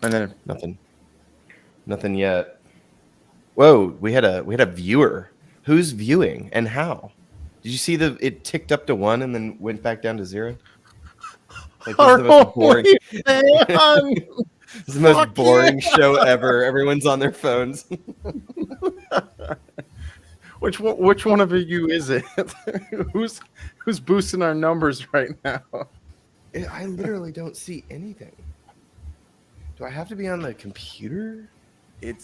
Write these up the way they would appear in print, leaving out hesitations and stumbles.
And then Nothing yet. Whoa, we had a viewer. Who's viewing and how? Did you see it ticked up to 1 and then went back down to 0? Like, this is the our most boring. only fan. This is the most Fuck boring yeah. show ever. Everyone's on their phones. Which one of you is it? who's boosting our numbers right now? I literally don't see anything. Do I have to be on the computer? I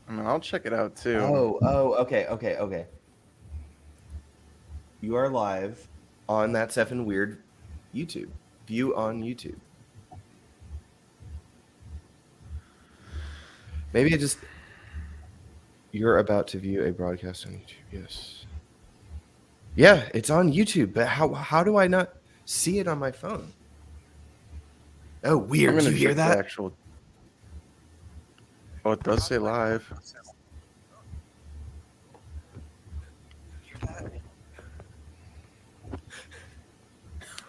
mean, I'll check it out too. Okay. You are live on That's Effing Weird YouTube. View on YouTube. Maybe you're about to view a broadcast on YouTube. Yes. Yeah, it's on YouTube, but how do I not see it on my phone? Oh, weird. Did you hear that? Oh, it does say live.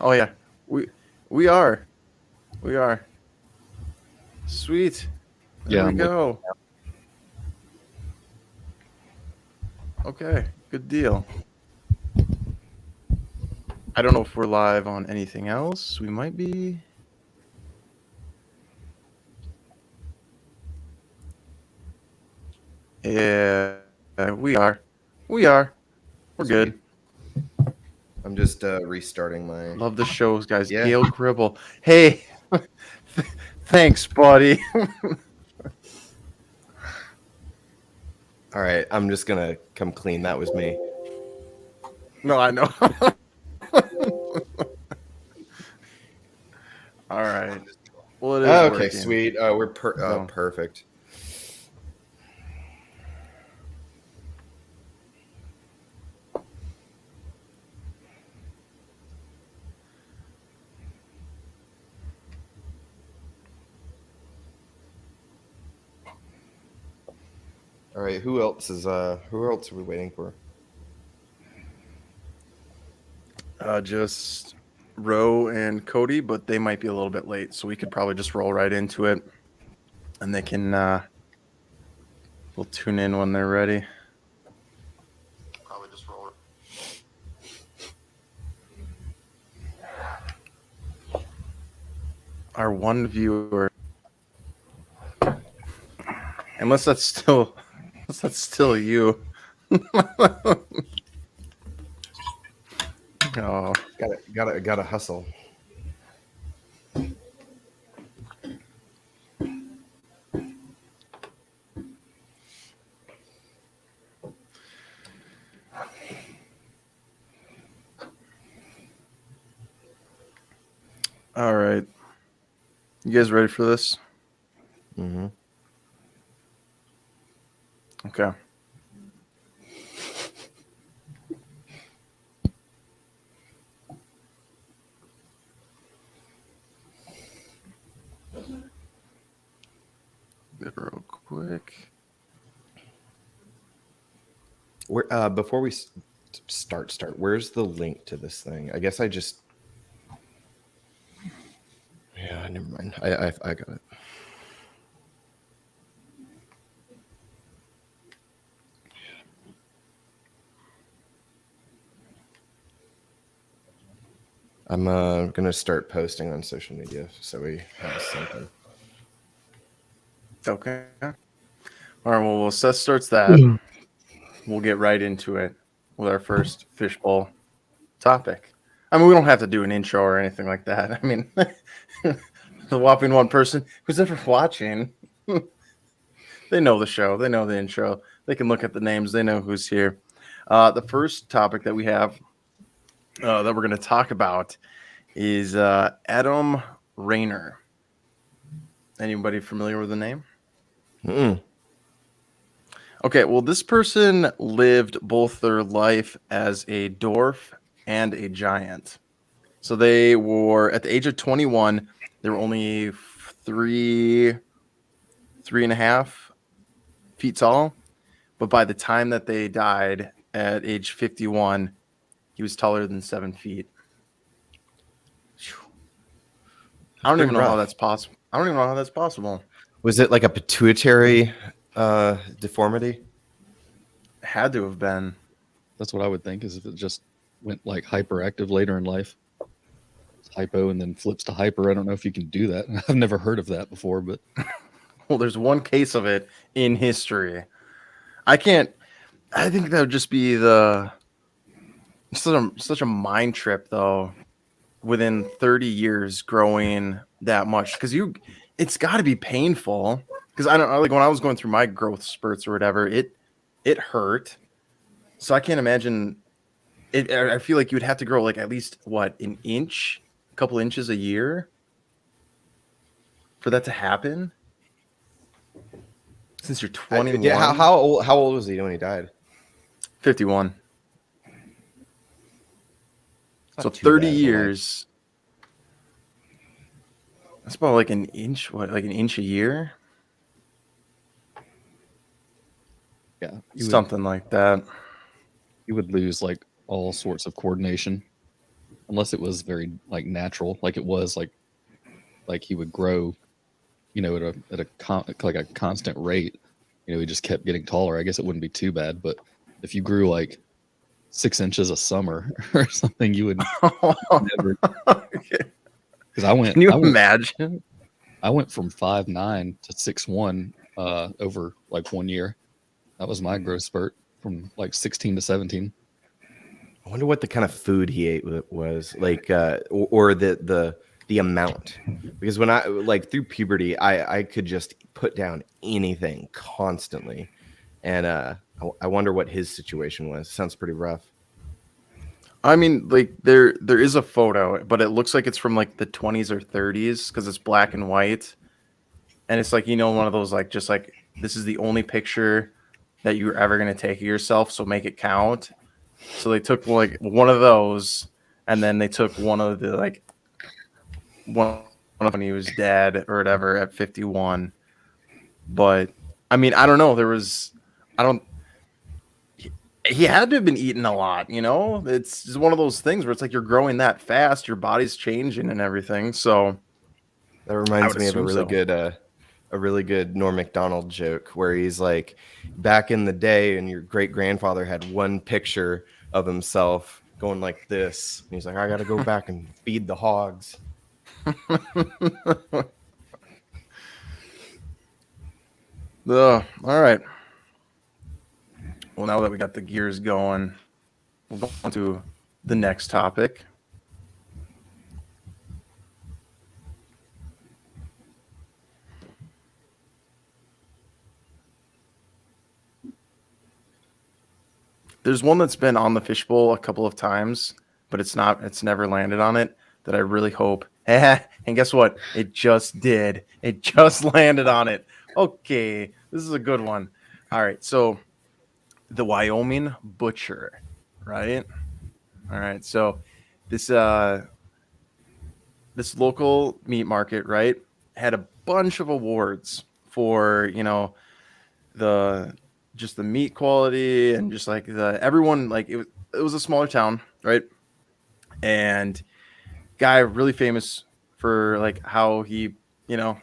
Oh yeah, we are. Sweet. There we go. Okay, good deal. I don't know if we're live on anything else. We might be. Yeah, we are. We're good. I'm just restarting my. Love the shows, guys. Yeah. Gail Gribble. Hey, thanks, buddy. All right, I'm just gonna come clean. That was me. No, I know. All right. Well, it is okay, working. sweet. We're perfect. All right, who else are we waiting for? Just Ro and Cody, but they might be a little bit late, so we could probably just roll right into it, and they can we'll tune in when they're ready. Probably just roll. Our one viewer, unless that's still you. Oh, gotta hustle. All right. You guys ready for this? Mm-hmm. Okay. Real quick. Before we start, where's the link to this thing? I guess I just. Yeah, never mind. I got it. I'm gonna start posting on social media so we have something. Okay. All right. Well, Seth starts that. We'll get right into it with our first fishbowl topic. I mean, we don't have to do an intro or anything like that. I mean, the whopping one person who's ever watching, they know the show. They know the intro. They can look at the names. They know who's here. The first topic that we have that we're going to talk about is Adam Rayner. Anybody familiar with the name? Mm-mm. Okay, well, this person lived both their life as a dwarf and a giant. So they were, at the age of 21, they were only 3.5 feet tall. But by the time that they died at age 51, he was taller than 7 feet. I don't even know how that's possible. I don't even know how that's possible. Was it like a pituitary deformity? Had to have been. That's what I would think, is if it just went like hyperactive later in life. It's hypo and then flips to hyper. I don't know if you can do that. I've never heard of that before, but Well, there's one case of it in history. I think that would just be such a mind trip, though. Within 30 years, growing that much, because it's got to be painful. Because I don't know, like when I was going through my growth spurts or whatever, it hurt. So I can't imagine it. I feel like you would have to grow like at least an inch, a couple inches a year for that to happen. Since you're 21, Yeah. How old was he when he died? 51. Not So too 30 bad, but, like, years. That's about like an inch. Like an inch a year? yeah, Something like that. you would lose like all sorts of coordination, unless it was very like natural, like it was like he would grow, at a constant rate. He just kept getting taller. I guess it wouldn't be too bad, but if you grew like 6 inches a summer or something, you would never. Because Can you imagine? I went from 5'9" to 6'1" over like 1 year. That was my growth spurt from like 16 to 17. I wonder what the kind of food he ate was like, or the amount. Because when I like through puberty, I could just put down anything constantly, and I wonder what his situation was. Sounds pretty rough. I mean, like there is a photo, but it looks like it's from like the 20s or 30s because it's black and white, and it's like one of those like just like this is the only picture that you're ever gonna take of yourself, so make it count. So they took like one of those, and then they took one of the like one of when he was dead or whatever at 51. But I mean, I don't know. I don't. He had to have been eating a lot, It's just one of those things where it's like you're growing that fast, your body's changing and everything. So That reminds me of assume so. a really good Norm Macdonald joke where he's like, back in the day, and your great grandfather had one picture of himself going like this. And he's like, I got to go back and feed the hogs. All right. Well, now that we got the gears going, we'll go on to the next topic. There's one that's been on the fishbowl a couple of times, but it's never landed on it, that I really hope. And guess what? It just did. It just landed on it. Okay, this is a good one. All right, so the Wyoming butcher, right? All right, so this local meat market, right, had a bunch of awards for the just the meat quality and just like everyone, like it was a smaller town, right? And guy really famous for like how he got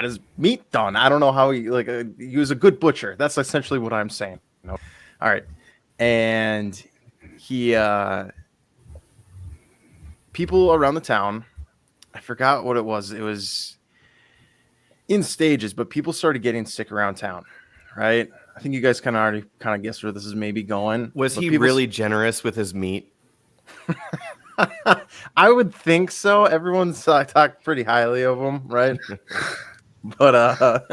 his meat done. I don't know how he was a good butcher. That's essentially what I'm saying. All right, and he people around the town, I forgot what it was. It was in stages, but people started getting sick around town, right? I think you guys already guessed where this is maybe going. Was But he really generous with his meat? I would think so. Everyone's talked pretty highly of him, right? But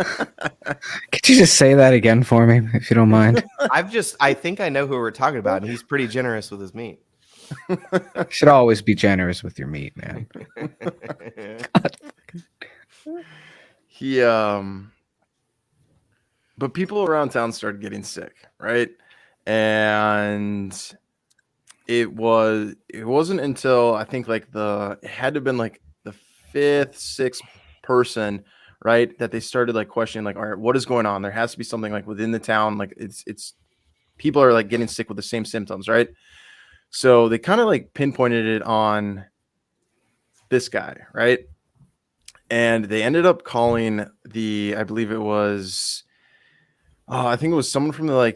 could you just say that again for me, if you don't mind? I think I know who we're talking about, and he's pretty generous with his meat. Should always be generous with your meat, man. he but people around town started getting sick, right? And it wasn't until I think like it had to have been like the fifth, sixth person, right, that they started like questioning, like, all right, what is going on? There has to be something like within the town, like it's people are like getting sick with the same symptoms, right? So they kind of like pinpointed it on this guy, right? and they ended up calling I believe it was, I think it was someone from not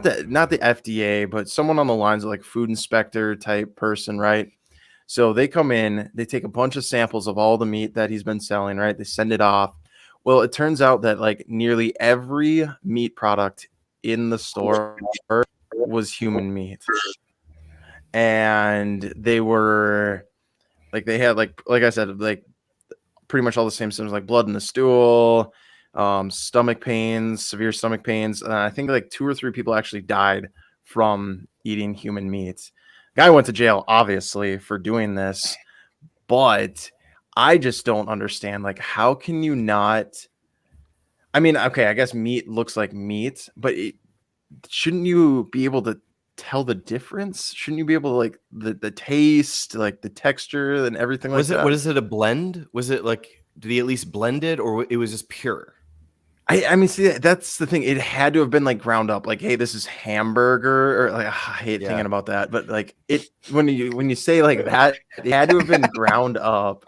the FDA, but someone on the lines of like food inspector type person, right? So they come in, they take a bunch of samples of all the meat that he's been selling, right? They send it off. Well, it turns out that like nearly every meat product in the store was human meat. And they were like, they had like I said, like pretty much all the same symptoms, like blood in the stool, stomach pains, severe stomach pains. I think like 2 or 3 people actually died from eating human meat. Guy went to jail, obviously, for doing this, but I just don't understand. Like, how can you not? I mean, okay, I guess meat looks like meat, but shouldn't you be able to tell the difference? Shouldn't you be able to like the taste, like the texture, and everything like that? Was it a blend? Was it like, did he at least blend it, or it was just pure? I mean, see, that's the thing. It had to have been like ground up. Like, hey, this is hamburger, or like I hate thinking about that. But like when you say like that, it had to have been ground up.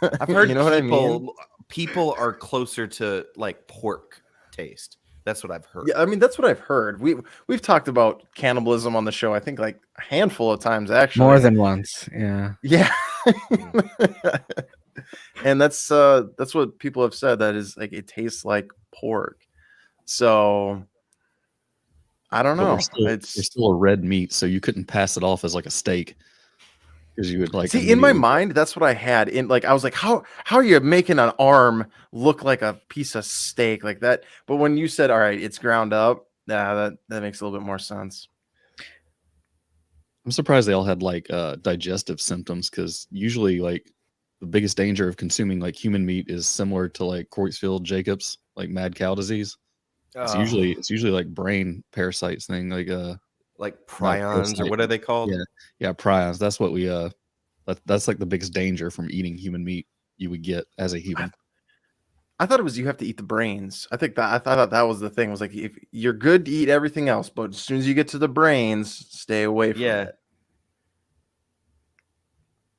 I've heard you know what I mean? People are closer to like pork taste. That's what I've heard. Yeah, I mean that's what I've heard. We've talked about cannibalism on the show. I think like a handful of times actually. More than once. Yeah. Yeah. And that's what people have said, that is like it tastes like pork. So I don't know. It's still a red meat, so you couldn't pass it off as like a steak, because you would like see in my mind. That's what I had in like I was like, how are you making an arm look like a piece of steak like that? But when you said, all right, it's ground up, that makes a little bit more sense. I'm surprised they all had like digestive symptoms, because usually like the biggest danger of consuming like human meat is similar to like Creutzfeldt-Jacobs, like mad cow disease. It's usually like brain parasites thing, like prions, or what are they called? Yeah, prions. That's what we that's like the biggest danger from eating human meat you would get as a human. I thought it was you have to eat the brains. I thought that was the thing. It was like, if you're good to eat everything else, but as soon as you get to the brains, stay away from it.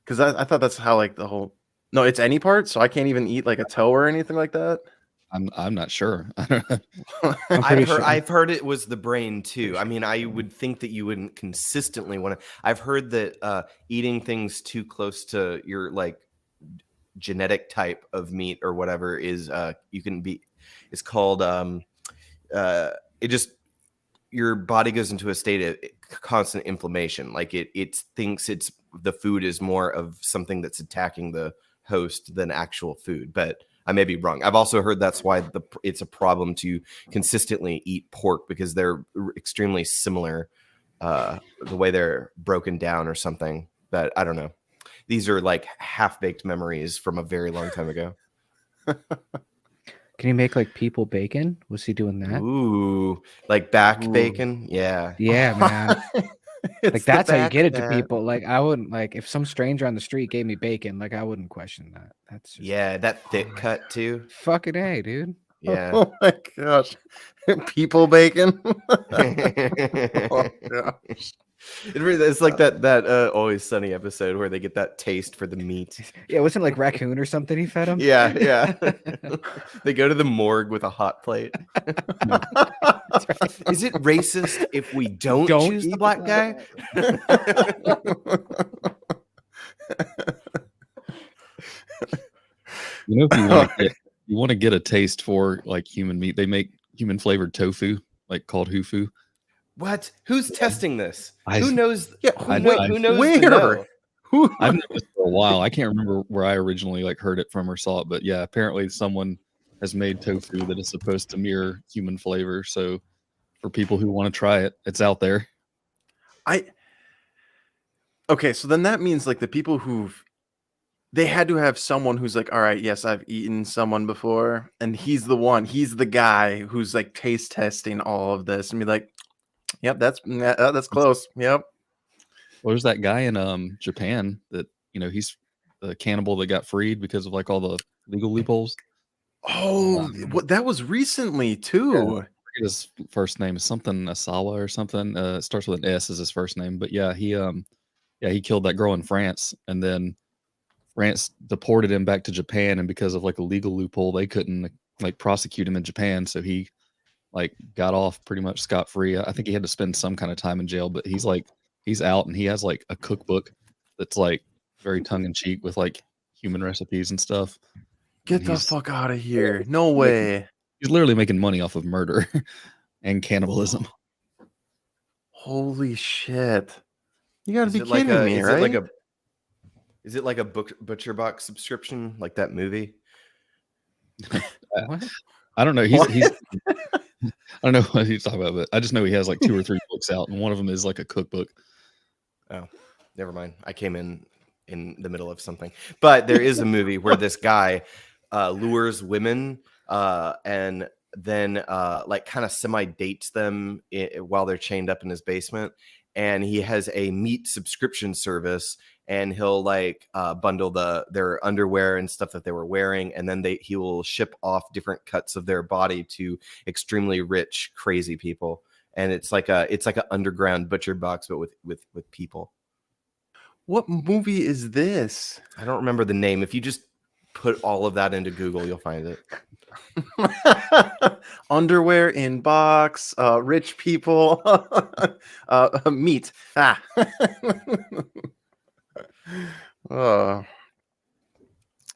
Because I thought that's how like the whole. No, it's any part, so I can't even eat like a toe or anything like that. I'm not sure. I've heard it was the brain too. I mean, I would think that you wouldn't consistently want to. I've heard that eating things too close to your like genetic type of meat or whatever is you can be. It's called it just, your body goes into a state of constant inflammation. Like it thinks the food is more of something that's attacking the host than actual food, but I may be wrong. I've also heard that's why it's a problem to consistently eat pork, because they're extremely similar, the way they're broken down or something. But I don't know. These are like half-baked memories from a very long time ago. Can you make like people bacon? Was he doing that? Ooh, like back bacon? Yeah. Yeah, man. Like that's how you get it to man. people. Like I wouldn't, like if some stranger on the street gave me bacon, like I wouldn't question that. That's just, that thick cut too. fucking A, dude. Yeah. Oh my gosh. People bacon. Oh gosh. It's like that Always Sunny episode where they get that taste for the meat. Yeah, wasn't it like raccoon or something he fed him? Yeah. They go to the morgue with a hot plate. Is it racist if we don't choose the black guy? You know, if you want to get a taste for like human meat, they make human flavored tofu, like called hufu. What? Who's testing this? I- Who knows? Yeah, Who knows? where? to know? I've known this for a while. I can't remember where I originally like heard it from or saw it, but yeah, apparently someone has made tofu that is supposed to mirror human flavor. So for people who want to try it, it's out there. Okay, so then that means like the people they had to have someone who's like, all right, yes, I've eaten someone before, and he's the guy who's like taste testing all of this and be like, yep, that's close. Yep. Well, there's that guy in Japan that, you know, he's the cannibal that got freed because of like all the legal loopholes. Oh, that was recently too. His first name is something Asawa or something. It starts with an S as his first name, but yeah, he killed that girl in France, and then France deported him back to Japan, and because of like a legal loophole, they couldn't like prosecute him in Japan, so he like got off pretty much scot free. I think he had to spend some kind of time in jail, but he's out, and he has like a cookbook that's like very tongue in cheek with like human recipes and stuff. Get And the he's- fuck out of here! No way! He's literally making money off of murder and cannibalism. Holy shit! You gotta Is be it like kidding a? me, Is right? it like a butcher box subscription, like that movie? What? I don't know. What? He's I don't know what he's talking about, but I just know he has like 2 or 3 books out, and one of them is like a cookbook. Oh, never mind. I came in the middle of something. But there is a movie where this guy lures women and then like kind of semi dates them while they're chained up in his basement. And he has a meat subscription service, and he'll like bundle their underwear and stuff that they were wearing, and then he will ship off different cuts of their body to extremely rich, crazy people. And it's like an underground butcher box, but with people. What movie is this? I don't remember the name. If you just put all of that into Google, you'll find it. Underwear in box, rich people, meat. Ah. Oh,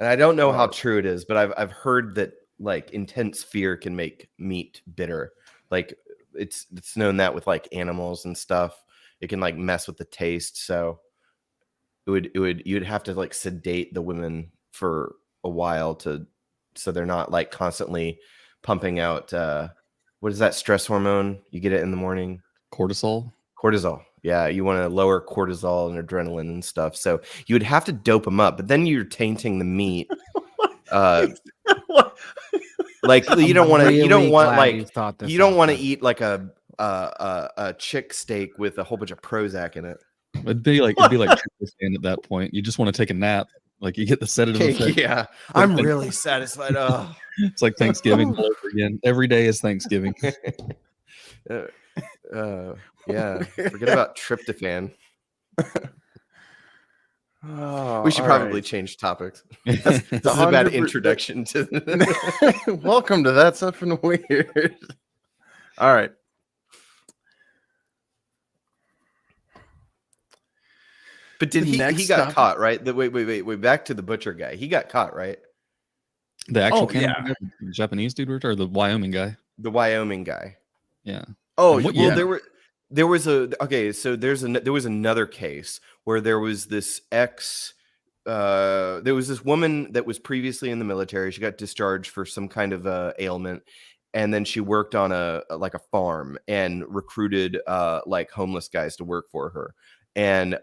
And I don't know how true it is, but I've heard that like intense fear can make meat bitter. Like it's known that with like animals and stuff, it can like mess with the taste. So you'd have to like sedate the women for a while so they're not like constantly pumping out what is that stress hormone? You get it in the morning. Cortisol. Cortisol. Yeah, you want to lower cortisol and adrenaline and stuff. So you would have to dope them up, but then you're tainting the meat. Like you don't want to. You don't want like. You don't want to eat like a chick steak with a whole bunch of Prozac in it. It'd be like tryptophan at that point. You just want to take a nap. Like you get the sedative effect. Yeah, I'm really satisfied. Oh. It's like Thanksgiving all over again. Every day is Thanksgiving. Yeah, forget about tryptophan. Oh, We should all probably right. change topics. That's This is a bad 100%. introduction to. Welcome to That's Something Weird. All right. But did The he next got topic- caught, right? Wait, back to the butcher guy. He got caught, right? the actual Oh, cannibal guy, the Japanese dude or the Wyoming guy. The Wyoming guy. Yeah. Oh, And what yeah. year? Well, there was another case where there was this there was this woman that was previously in the military. She got discharged for some kind of ailment, and then she worked on a farm and recruited like homeless guys to work for her. And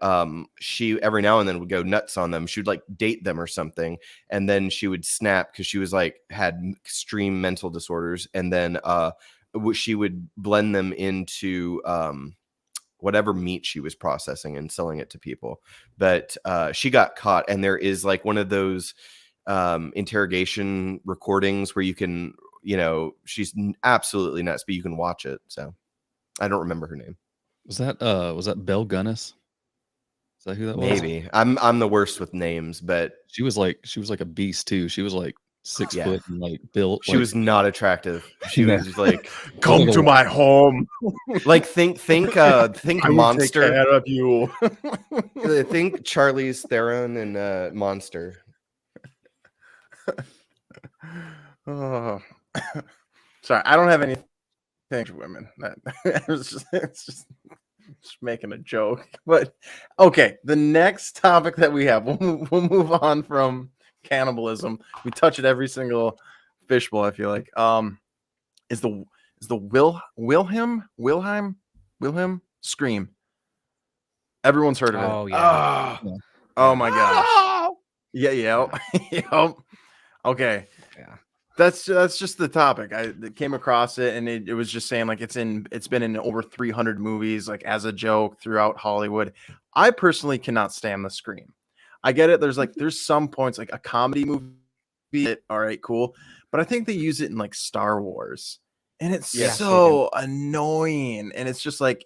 she every now and then would go nuts on them. She would like date them or something, and then she would snap because she was like had extreme mental disorders, and then she would blend them into whatever meat she was processing and selling it to people. But she got caught, and there is like one of those interrogation recordings where you can, she's absolutely nuts, but you can watch it. So I don't remember her name. Was that Belle Gunnis? Is that who that was? Maybe I'm the worst with names, but She was like a beast too. She was like 6 Yeah. foot and like built. she was not attractive. She Yeah. was just like Come to my home. think I will take Monster. care of you. Think Charlize Theron and Monster. Oh. Sorry, I don't have anything for women. It's just making a joke. But okay, the next topic that we have, we'll move on from cannibalism. We touch it every single fishbowl, I feel like. Is the Wilhelm scream. Everyone's heard of it. Oh, yeah. Oh my gosh. Yeah. Yep. Okay. Yeah. That's just the topic. I came across it, and it was just saying like it's been in over 300 movies, like as a joke throughout Hollywood. I personally cannot stand the scream. I get it. There's some points like a comedy movie. All right, cool. But I think they use it in like Star Wars, and it's Yes, they so annoying. And it's just like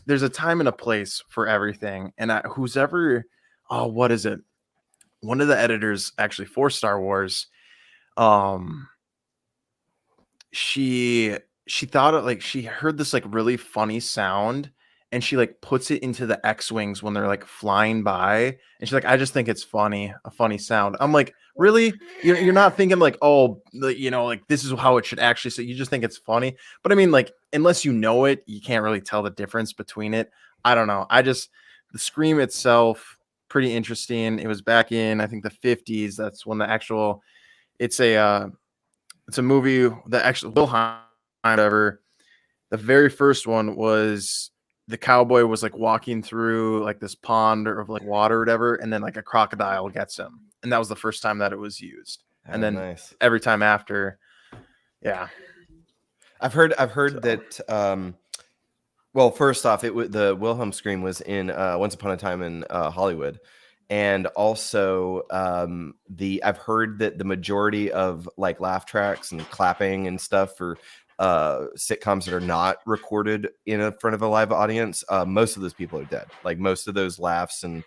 there's a time and a place for everything. And what is it? one of the editors actually for Star Wars, um, she thought it like she heard this like really funny sound and she like puts it into the X-wings when they're like flying by and she's like, I just think it's funny, a funny sound. I'm like, really? You're not thinking like, oh, like this is how it should actually say. You just think it's funny. But I mean, like, unless you know it, you can't really tell the difference between it. I don't know. The Scream itself, pretty interesting. It was back in I think the 50s. That's when the actual it's a movie that actually Wilhelm ever. The very first one was the cowboy was like walking through like this pond or of like water or whatever, and then like a crocodile gets him, and that was the first time that it was used. And then nice. every time after, yeah. I've heard that. Well, first off, the Wilhelm scream was in Once Upon a Time in Hollywood, and also I've heard that the majority of like laugh tracks and clapping and stuff for sitcoms that are not recorded in front of a live audience, most of those people are dead. Like most of those laughs and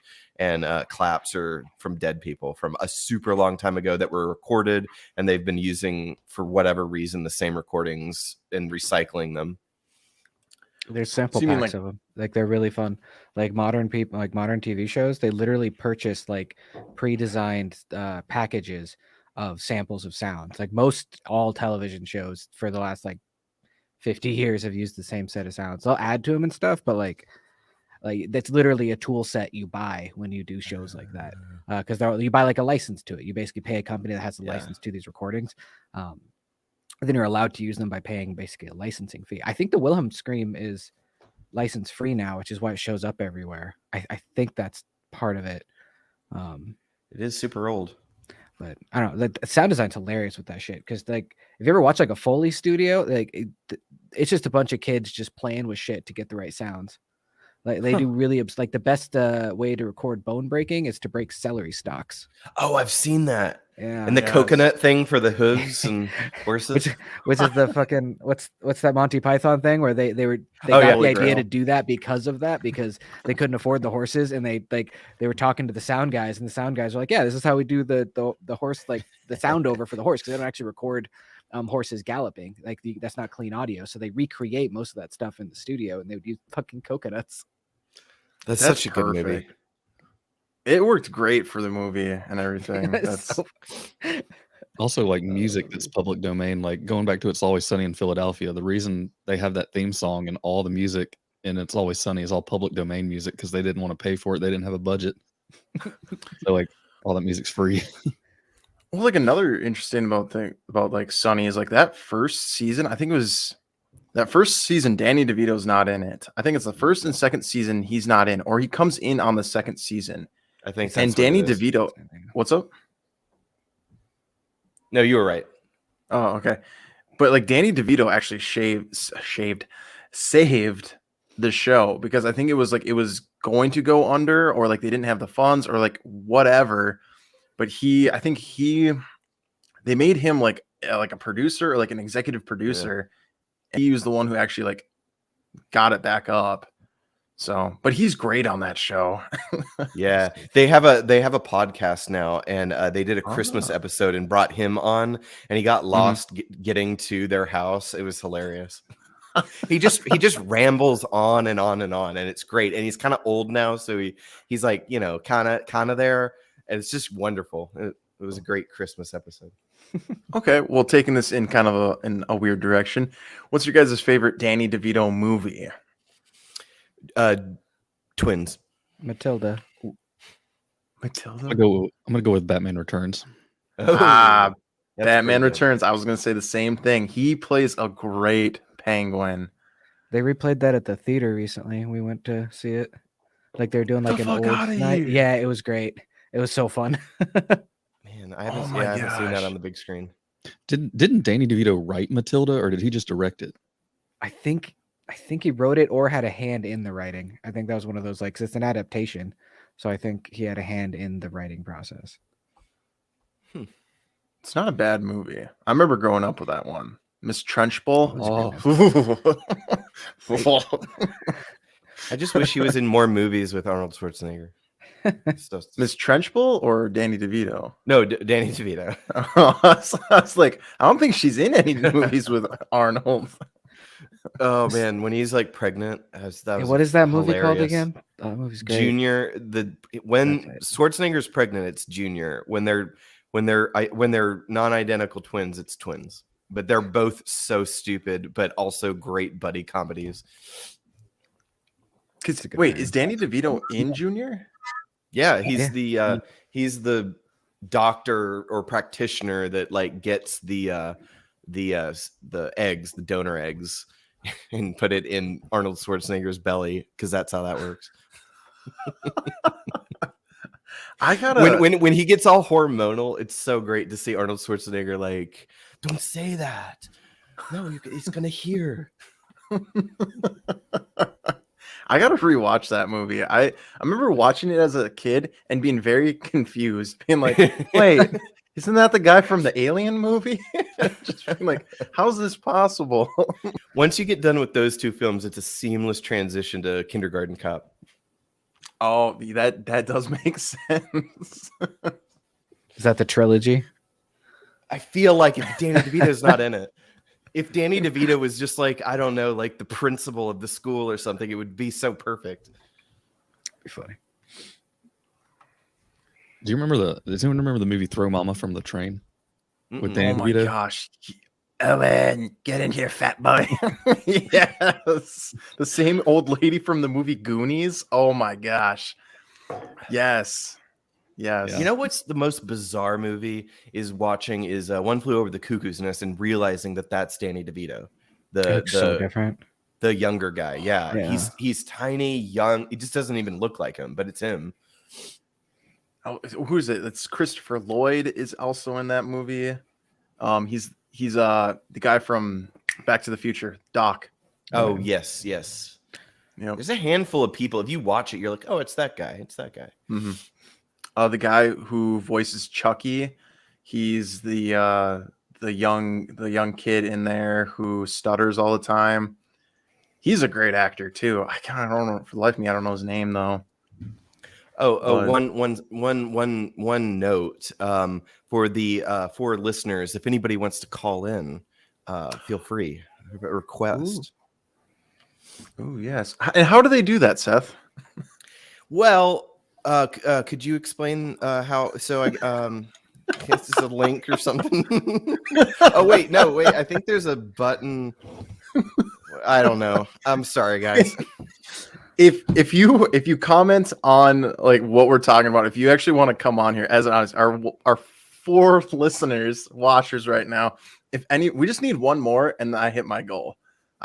claps are from dead people from a super long time ago that were recorded, and they've been using for whatever reason the same recordings and recycling them. There's sample So you mean, packs of them. Like they're really fun. Like modern people, like modern TV shows, they literally purchase like pre-designed packages of samples of sounds. Like most all television shows for the last like 50 years have used the same set of sounds. They'll add to them and stuff, but like that's literally a tool set you buy when you do shows like that. Because you buy like a license to it. You basically pay a company that has a license to these recordings. Then you're allowed to use them by paying basically a licensing fee. I think the Wilhelm scream is license free now, which is why it shows up everywhere. I think that's part of it. It is super old. But I don't know. The sound design's hilarious with that shit. Because like, if you ever watch like a Foley studio, like it's just a bunch of kids just playing with shit to get the right sounds. Like they do really like the best way to record bone breaking is to break celery stalks. Oh, I've seen that. Yeah, And the coconut thing for the hooves and horses. which is the fucking what's that Monty Python thing where they got the idea to do that because they couldn't afford the horses, and they were talking to the sound guys, and the sound guys were like, yeah, this is how we do the horse, like the sound over for the horse, because they don't actually record horses galloping, like that's not clean audio, so they recreate most of that stuff in the studio, and they would use fucking coconuts. That's such a good movie. It worked great for the movie and everything. That's also like music that's public domain. Like going back to It's Always Sunny in Philadelphia, the reason they have that theme song and all the music in It's Always Sunny is all public domain music because they didn't want to pay for it. They didn't have a budget. So like all that music's free. Well, like another interesting thing about like Sunny is like that first season. I think it was that first season. Danny DeVito's not in it. I think it's the first and second season he's not in, or he comes in on the second season. I think. And Danny DeVito, what's up? No, you were right. Oh, okay. But like Danny DeVito actually saved the show because I think it was like it was going to go under, or like they didn't have the funds, or like whatever. But they made him like a producer or like an executive producer. Yeah. He was the one who actually like got it back up. So, but he's great on that show. Yeah, they have a podcast now, and they did a Christmas episode and brought him on, and he got lost getting to their house. It was hilarious. he just rambles on and on and on, and it's great. And he's kind of old now, so he's like kind of there, and it's just wonderful. It was a great Christmas episode. Okay, well, taking this in kind of in a weird direction, what's your guys' favorite Danny DeVito movie? Twins. Matilda. I'm gonna go with Batman Returns. Batman Returns. I was gonna say the same thing. He plays a great Penguin. They replayed that at the theater recently. We went to see it. Like they're doing like an old night. Yeah, it was great. It was so fun. Man, I haven't seen that on the big screen. Didn't Danny DeVito write Matilda, or did he just direct it? I think he wrote it or had a hand in the writing. I think that was one of those, like, 'cause it's an adaptation. So I think he had a hand in the writing process. It's not a bad movie. I remember growing up with that one. Miss Trunchbull. I just wish he was in more movies with Arnold Schwarzenegger. So, Miss Trenchbull or Danny DeVito? no, Danny DeVito. I was like, I don't think she's in any movies with Arnold. Oh man, when he's like pregnant, that Hey, was what is that movie called hilarious. again? Oh, that movie's great. Junior. When That's Schwarzenegger's pregnant, it's Junior. When they're non-identical twins, it's twins. But they're both so stupid, but also great buddy comedies. Because a good wait, movie. is Danny DeVito in Junior? Yeah, he's Yeah. he's the doctor or practitioner that like gets the eggs, the donor eggs, and put it in Arnold Schwarzenegger's belly because that's how that works. I gotta When he gets all hormonal, it's so great to see Arnold Schwarzenegger like, don't say that. No, he's gonna hear. I gotta rewatch that movie. I remember watching it as a kid and being very confused, being like, wait, isn't that the guy from the Alien movie? Just being like, how's this possible? Once you get done with those two films, it's a seamless transition to Kindergarten Cop. Oh, that does make sense. Is that the trilogy? I feel like if Danny DeVito's not in it, if Danny DeVito was just like, I don't know, like the principal of the school or something, it would be so perfect. Be funny. Does anyone remember the movie Throw Mama from the Train with Mm-mm. Danny Oh my DeVito? gosh. Owen, get in here, fat boy. Yes. The same old lady from the movie Goonies. Oh my gosh. Yes. Yes. Yeah. You know what's the most bizarre movie is One Flew Over the Cuckoo's Nest and realizing that that's Danny DeVito, It looks so different. the younger guy. Yeah, Yeah. he's tiny, young. He just doesn't even look like him, but it's him. Oh, who is it? It's Christopher Lloyd is also in that movie. He's the guy from Back to the Future, Doc. Oh yes. Yep. There's a handful of people. If you watch it, you're like, oh, it's that guy. It's that guy. Mhm. The guy who voices Chucky, he's the young kid in there who stutters all the time. He's a great actor too. I don't know for the life of me. I don't know his name though. Oh, But- one note for listeners. If anybody wants to call in, feel free. Request. Oh yes. And how do they do that, Seth? Well, could you explain how? So I guess it's a link or something. Oh wait, I think there's a button. I don't know. I'm sorry, guys. If you comment on like what we're talking about, if you actually want to come on here as an honest, our 4 listeners, watchers right now, we just need one more and I hit my goal.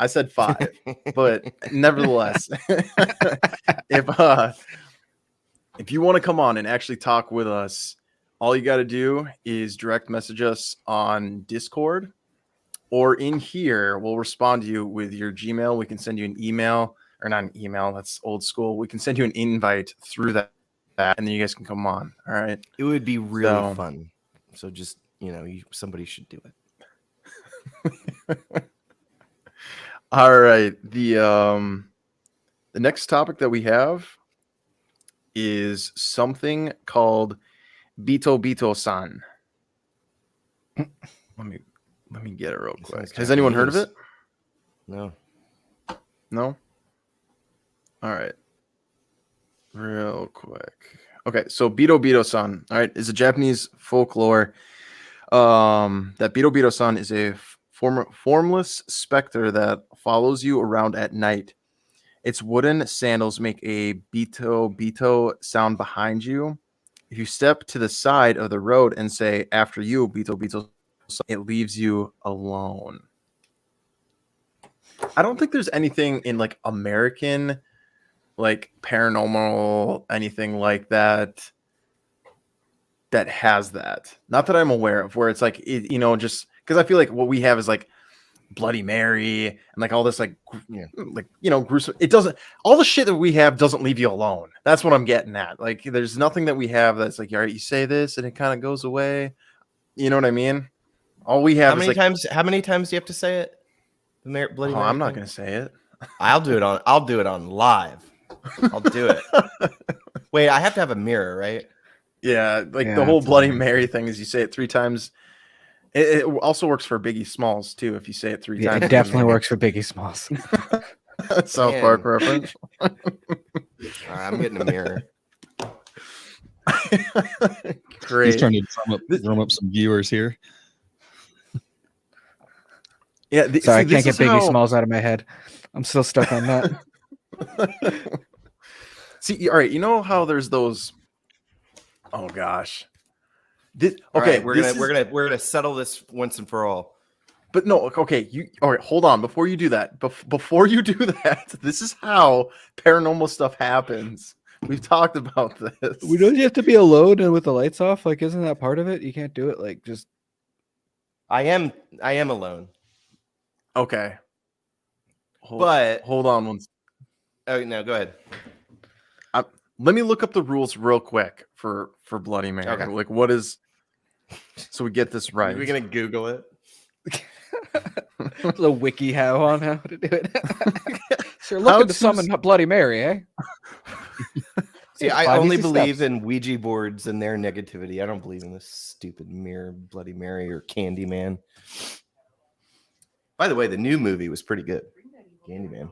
I said 5, but nevertheless, if you want to come on and actually talk with us, all you got to do is direct message us on Discord or in here. We'll respond to you with your Gmail. We can send you an email, or not an email. That's old school. We can send you an invite through that and then you guys can come on. All right. It would be really So- fun. So just somebody should do it. All right. The next topic that we have is something called Bito Bito San. Let me get it real quick. Sounds Has anyone heard of Japanese. it? No. No? All right. Real quick. Okay, so Bito Bito San, all right, is a Japanese folklore. That Bito Bito San is a formless specter that follows you around at night. Its wooden sandals make a Bito Bito sound behind you. If you step to the side of the road and say after you Bito Bito, it leaves you alone. I don't think there's anything in like American, like paranormal, anything like that has that. Not that I'm aware of, where it's like, just because I feel like what we have is like Bloody Mary and like all this, like, gruesome. It doesn't, all the shit that we have doesn't leave you alone. That's what I'm getting at. Like, there's nothing that we have that's like, all right, you say this and it kind of goes away. You know what I mean? All we have How is many like, times? How many times do you have to say it? The Bloody Mary I'm not thing? going to say it. I'll do it on live. I'll do it. Wait, I have to have a mirror, right? Yeah, like Yeah, the whole it's Bloody weird. Mary thing is you say it 3 times. It also works for Biggie Smalls too. If you say it 3 Yeah, times, it definitely works for Biggie Smalls. South Man. Park reference. All right, I'm getting a mirror. Great. He's trying to drum up some viewers here. Yeah, Sorry, I this can't get is Biggie how- Smalls out of my head. I'm still stuck on that. See, all right, you know how there's those. Oh gosh. This, All okay, right, we're this gonna settle this once and for all. But no, okay, you all right, hold on. Before you do that, before you do that, this is how paranormal stuff happens. We've talked about this. You have to be alone and with the lights off. Like, isn't that part of it? You can't do it like just. I am alone. Okay. Hold, But hold on one. oh no, go ahead. Let me look up the rules real quick for Bloody Mary. Okay. Like, what is? So we get this right. We're gonna Google it. The wiki how on how to do it. So you're How looking to to summon Bloody Mary, eh? See, I 5 only easy believe steps. in Ouija boards and their negativity. I don't believe in this stupid mirror, Bloody Mary, or Candyman. By the way, the new movie was pretty good. Candyman.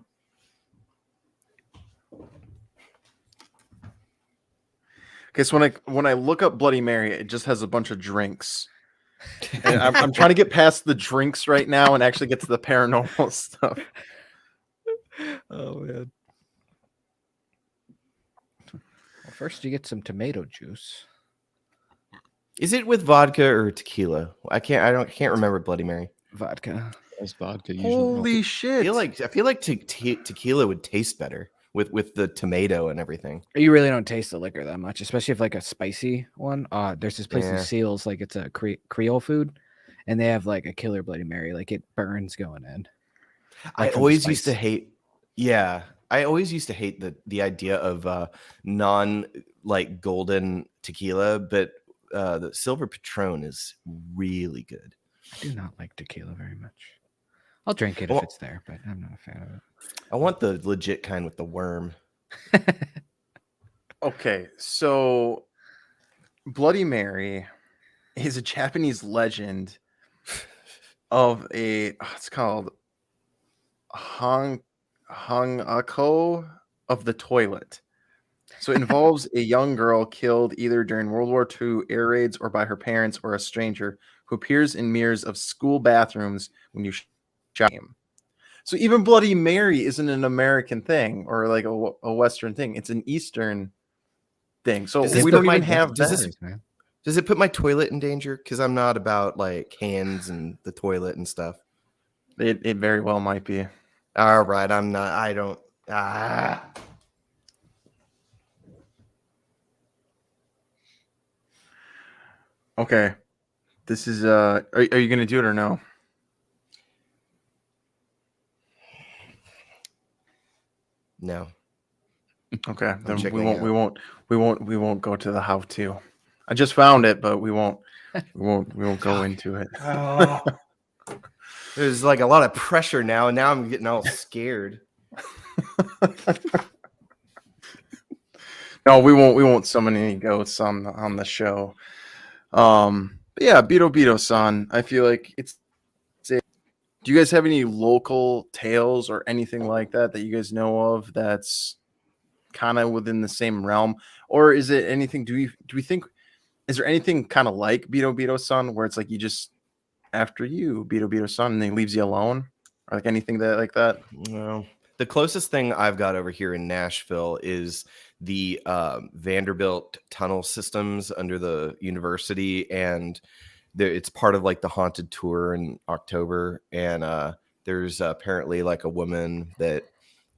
Okay, so when I look up Bloody Mary, it just has a bunch of drinks. And I'm trying to get past the drinks right now and actually get to the paranormal stuff. Oh man. Well, first you get some tomato juice. Is it with vodka or tequila? I can't remember Bloody Mary. Vodka. That's vodka usually. Holy shit! I feel like tequila would taste better with the tomato and everything. You really don't taste the liquor that much, especially if like a spicy one. There's this place in Yeah. Seals, like it's a Creole food, and they have like a killer Bloody Mary, like it burns going in. I Like from the always used to spice. hate. Yeah, I always used to hate the idea of non like golden tequila, but the silver Patron is really good. I do not like tequila very much. I'll drink it Well- if it's there, but I'm not a fan of it. I want the legit kind with the worm. Okay, so Bloody Mary is a Japanese legend of it's called Hangako of the toilet. So it involves a young girl killed either during World War II air raids or by her parents or a stranger who appears in mirrors of school bathrooms when you shout him. So even Bloody Mary isn't an American thing or like a Western thing. It's an Eastern thing. So Does this we put don't my- even have does that. this- man. Does it put my toilet in danger? Because I'm not about like hands and the toilet and stuff. It very well might be. All right, I'm not. I don't. Okay. This is are you gonna do it or no? No. Okay. Then checking we out. won't go to the how to. I just found it, but we won't go into it. There's like a lot of pressure now, and now I'm getting all scared. No, we won't summon any ghosts on the show. But yeah, Beto san. I feel like it's do you guys have any local tales or anything like that you guys know of that's kind of within the same realm? Or is it anything do we think is there anything kind of like Beto san where it's like you just after you Beto san and then he leaves you alone? Or like anything that like that? Well, the closest thing I've got over here in Nashville is the Vanderbilt tunnel systems under the university, and it's part of like the haunted tour in October. And there's apparently like a woman that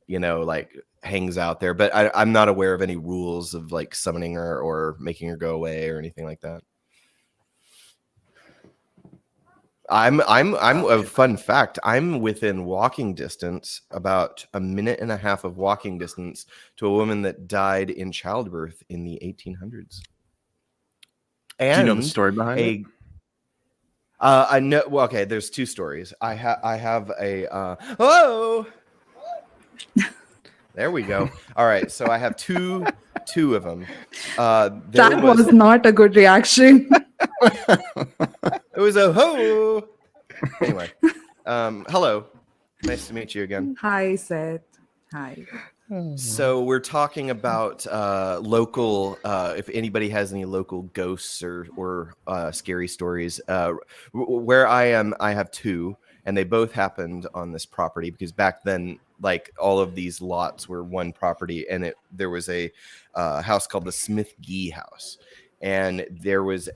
like hangs out there, but I'm not aware of any rules of like summoning her or making her go away or anything like that. I'm a fun fact. I'm within walking distance, about a minute and a half of walking distance to a woman that died in childbirth in the 1800s. And Do you know the story behind it? I know. Well, okay. There's two stories. I have a. Oh, There we go. All right, so I have two of them. That was not a good reaction. It was a ho. Anyway, hello. Nice to meet you again. Hi, Seth. Hi. So we're talking about local. If anybody has any local ghosts or scary stories, where I am, I have two, and they both happened on this property because back then, like all of these lots were one property, and there was a house called the Smith Gee House, and there was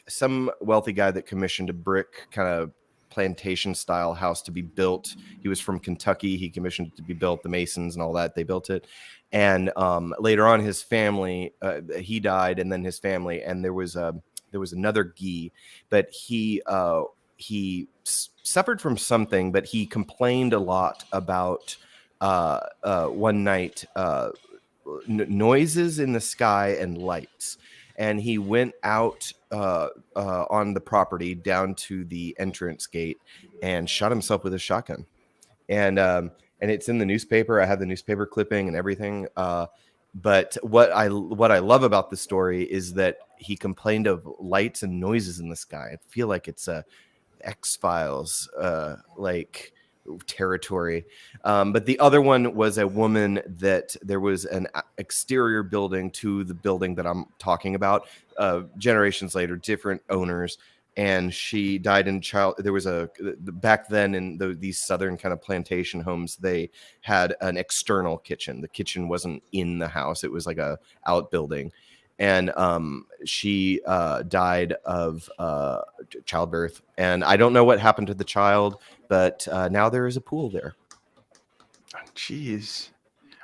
some wealthy guy that commissioned a brick kind of plantation style house to be built. He was from Kentucky. He commissioned it to be built. The Masons and all that, they built it. And later on, his family, he died, and then his family, and there was another Gee, but he suffered from something, but he complained a lot about one night noises in the sky and lights. And he went out on the property down to the entrance gate and shot himself with a shotgun. And it's in the newspaper. I have the newspaper clipping and everything. But what I love about the story is that he complained of lights and noises in the sky. I feel like it's a X-Files like territory. But the other one was a woman that there was an exterior building to the building that I'm talking about. Generations later, different owners, and she died in child. There was back then in these southern kind of plantation homes, they had an external kitchen. The kitchen wasn't in the house; it was like a outbuilding. And she died of childbirth, and I don't know what happened to the child, but now there is a pool there. Jeez,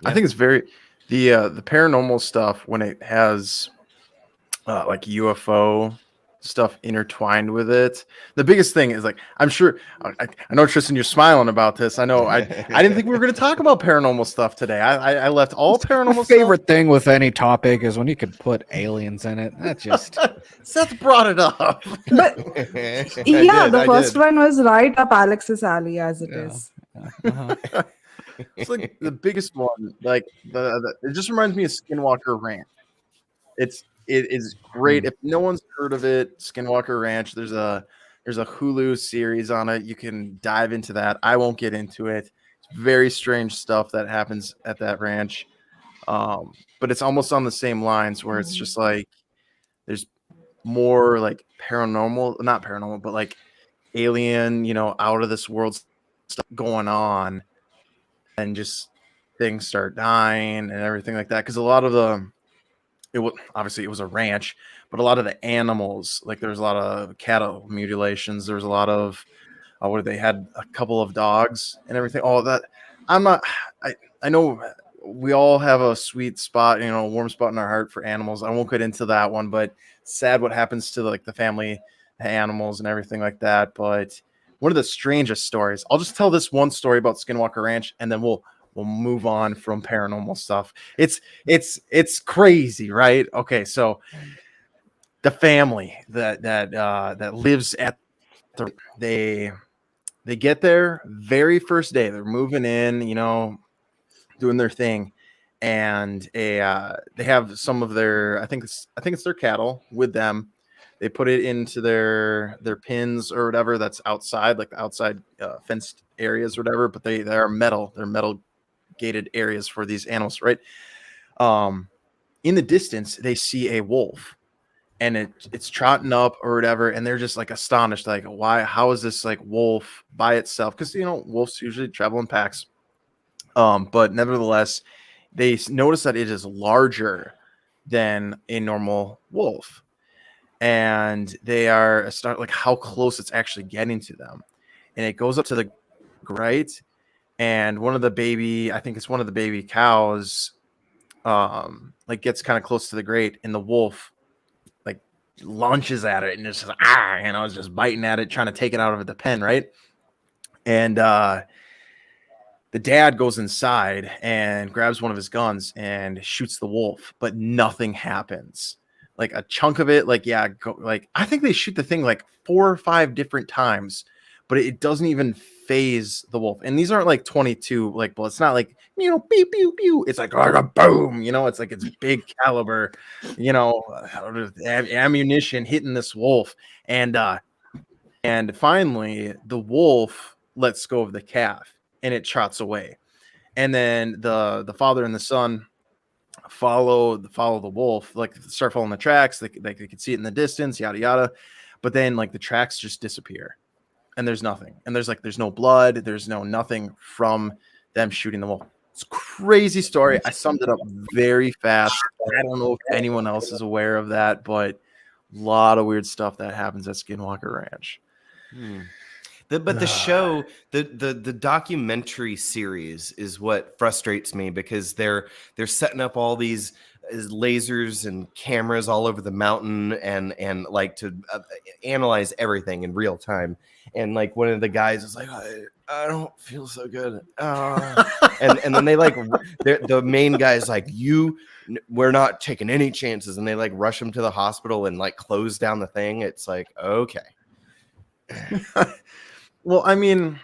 Yeah. I think it's very the paranormal stuff when it has like UFO stuff intertwined with it. The biggest thing is like I'm sure I know Tristan, you're smiling about this. I know I didn't think we were going to talk about paranormal stuff today. I left all paranormal My favorite thing with any topic is when you could put aliens in it. That's just stuff. Seth brought it up. But yeah, the first one was right up Alex's alley as it Yeah. is. uh-huh. It's like the biggest one. Like it just reminds me of Skinwalker Ranch. It is great. If no one's heard of it, Skinwalker Ranch, there's a Hulu series on it. You can dive into that. I won't get into it. It's very strange stuff that happens at that ranch. But it's almost on the same lines where it's just like there's more like not paranormal, but like alien, out of this world stuff going on, and just things start dying and everything like that. Because a lot of it was a ranch, but a lot of the animals, like there was a lot of cattle mutilations. There was a lot of where they had a couple of dogs and everything. All of that. I know we all have a sweet spot, a warm spot in our heart for animals. I won't get into that one, but sad what happens to like the family animals and everything like that. But one of the strangest stories, I'll just tell this one story about Skinwalker Ranch, and then we'll move on from paranormal stuff. It's crazy, right? Okay, so the family that lives at they get there very first day. They're moving in, doing their thing, and they have some of their I think it's their cattle with them. They put it into their pins or whatever that's outside, like the outside fenced areas or whatever. But they're metal gated areas for these animals, right? In the distance, they see a wolf, and it's trotting up or whatever, and they're just like astonished, like, how is this like wolf by itself? Because wolves usually travel in packs. But nevertheless, they notice that it is larger than a normal wolf, and they are like how close it's actually getting to them, and it goes up to the right. And one of the baby cows, like gets kind of close to the grate, and the wolf like launches at it and it's just it's just biting at it, trying to take it out of the pen, right? And the dad goes inside and grabs one of his guns and shoots the wolf, but nothing happens. Like a chunk of it, I think they shoot the thing like 4 or 5 different times, but it doesn't even phase the wolf. And these aren't like 22 like bullets. It's not like, you know, pew pew pew. It's like boom, you know, it's like it's big caliber, you know, ammunition hitting this wolf. And finally the wolf lets go of the calf and it trots away. And then the father and the son follow the wolf, like start following the tracks. They can see it in the distance, yada yada. But then like the tracks just disappear. And there's nothing. And there's no blood. There's no nothing from them shooting the wolf. It's a crazy story. I summed it up very fast. I don't know if anyone else is aware of that, but a lot of weird stuff that happens at Skinwalker Ranch. But the show, the documentary series is what frustrates me, because they're setting up all these lasers and cameras all over the mountain and like to analyze everything in real time. And like one of the guys is like, I don't feel so good. And then they like, the main guy's like, we're not taking any chances. And they like rush him to the hospital and like close down the thing. It's like, okay. Well, I mean,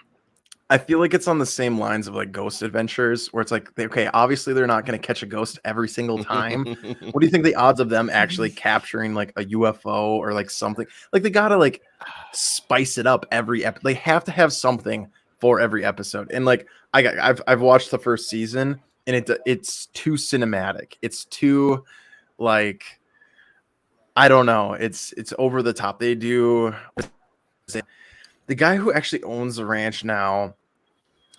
I feel like it's on the same lines of like Ghost Adventures, where it's like, okay, obviously they're not going to catch a ghost every single time. What do you think the odds of them actually capturing like a UFO or like something? Like they gotta like spice it up every episode. They have to have something for every episode. And like I've watched the first season, and it's too cinematic. It's too like, I don't know. It's over the top. They do. The guy who actually owns the ranch now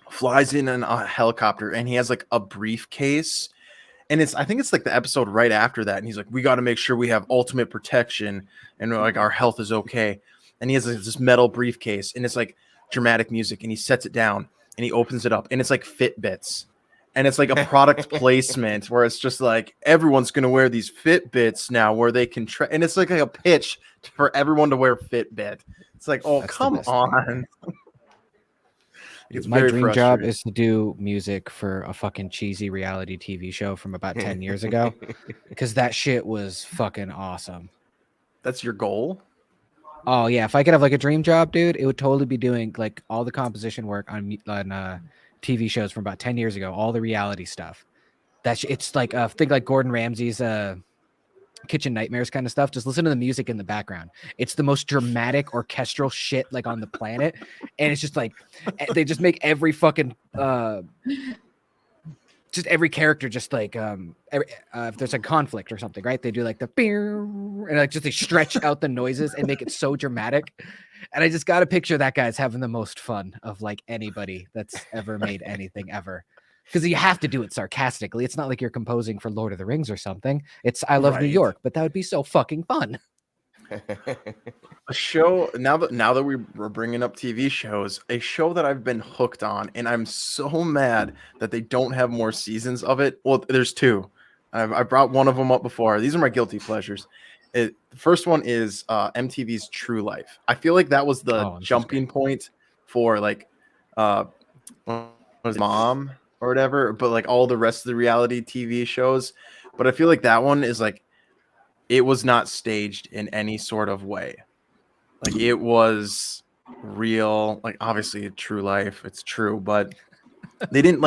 flies in a helicopter, and he has like a briefcase, and I think it's like the episode right after that, and he's like, we got to make sure we have ultimate protection and like our health is okay. And he has like, this metal briefcase, and it's like dramatic music, and he sets it down and he opens it up, and it's like Fitbits, and it's like a product placement where it's just like, everyone's gonna wear these Fitbits now where they can and it's like a pitch for everyone to wear Fitbit. It's like, oh, That's the come best thing. on. It's My very dream job frustrating. is to do music for a fucking cheesy reality TV show from about 10 years ago, because that shit was fucking awesome. That's your goal? Oh yeah, if I could have like a dream job, dude, it would totally be doing like all the composition work on TV shows from about 10 years ago, all the reality stuff. It's like think like Gordon Ramsay's Kitchen Nightmares kind of stuff. Just listen to the music in the background. It's the most dramatic orchestral shit like on the planet, and it's just like they just make every fucking just every character just like if there's a conflict or something, right? They do like the beer and like just they stretch out the noises and make it so dramatic. And I just got to picture that guy's having the most fun of like anybody that's ever made anything ever. Because you have to do it sarcastically. It's not like you're composing for Lord of the Rings or something. It's I Love New Right. York, but that would be so fucking fun. A show, now that we're bringing up TV shows, a show that I've been hooked on, and I'm so mad that they don't have more seasons of it. Well, there's two. I brought one of them up before. These are my guilty pleasures. The first one is MTV's True Life. I feel like that was the Oh, this is jumping point for like what was it, Mom or whatever, but like all the rest of the reality TV shows. But I feel like that one is like, it was not staged in any sort of way. Like it was real, like obviously True Life, it's true, but they didn't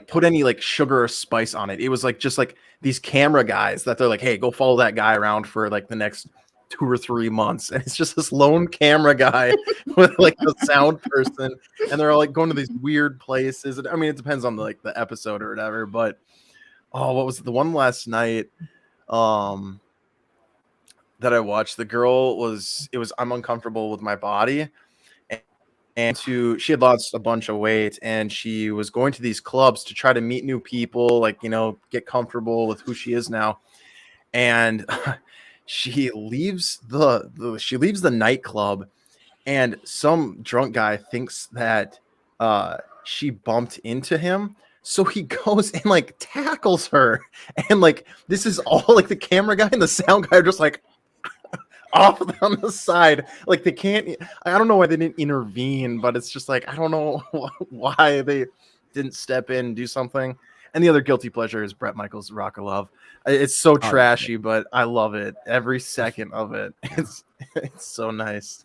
put any like sugar or spice on it. It was like just like these camera guys that they're like, hey, go follow that guy around for like the next 2 or 3 months, and it's just this lone camera guy with like a sound person, and they're all like going to these weird places. I mean, it depends on the episode or whatever, but what was it? The one last night that I watched, the girl it was I'm uncomfortable with my body, and she had lost a bunch of weight, and she was going to these clubs to try to meet new people, like, you know, get comfortable with who she is now. And she leaves the nightclub, and some drunk guy thinks that she bumped into him. So he goes and like tackles her, and like this is all like the camera guy and the sound guy are just like off on the side. Like they can't, I don't know why they didn't intervene, but it's just like, I don't know why they didn't step in and do something. And the other guilty pleasure is Bret Michaels' Rock of Love. It's so trashy, but I love it. Every second of it. It's so nice.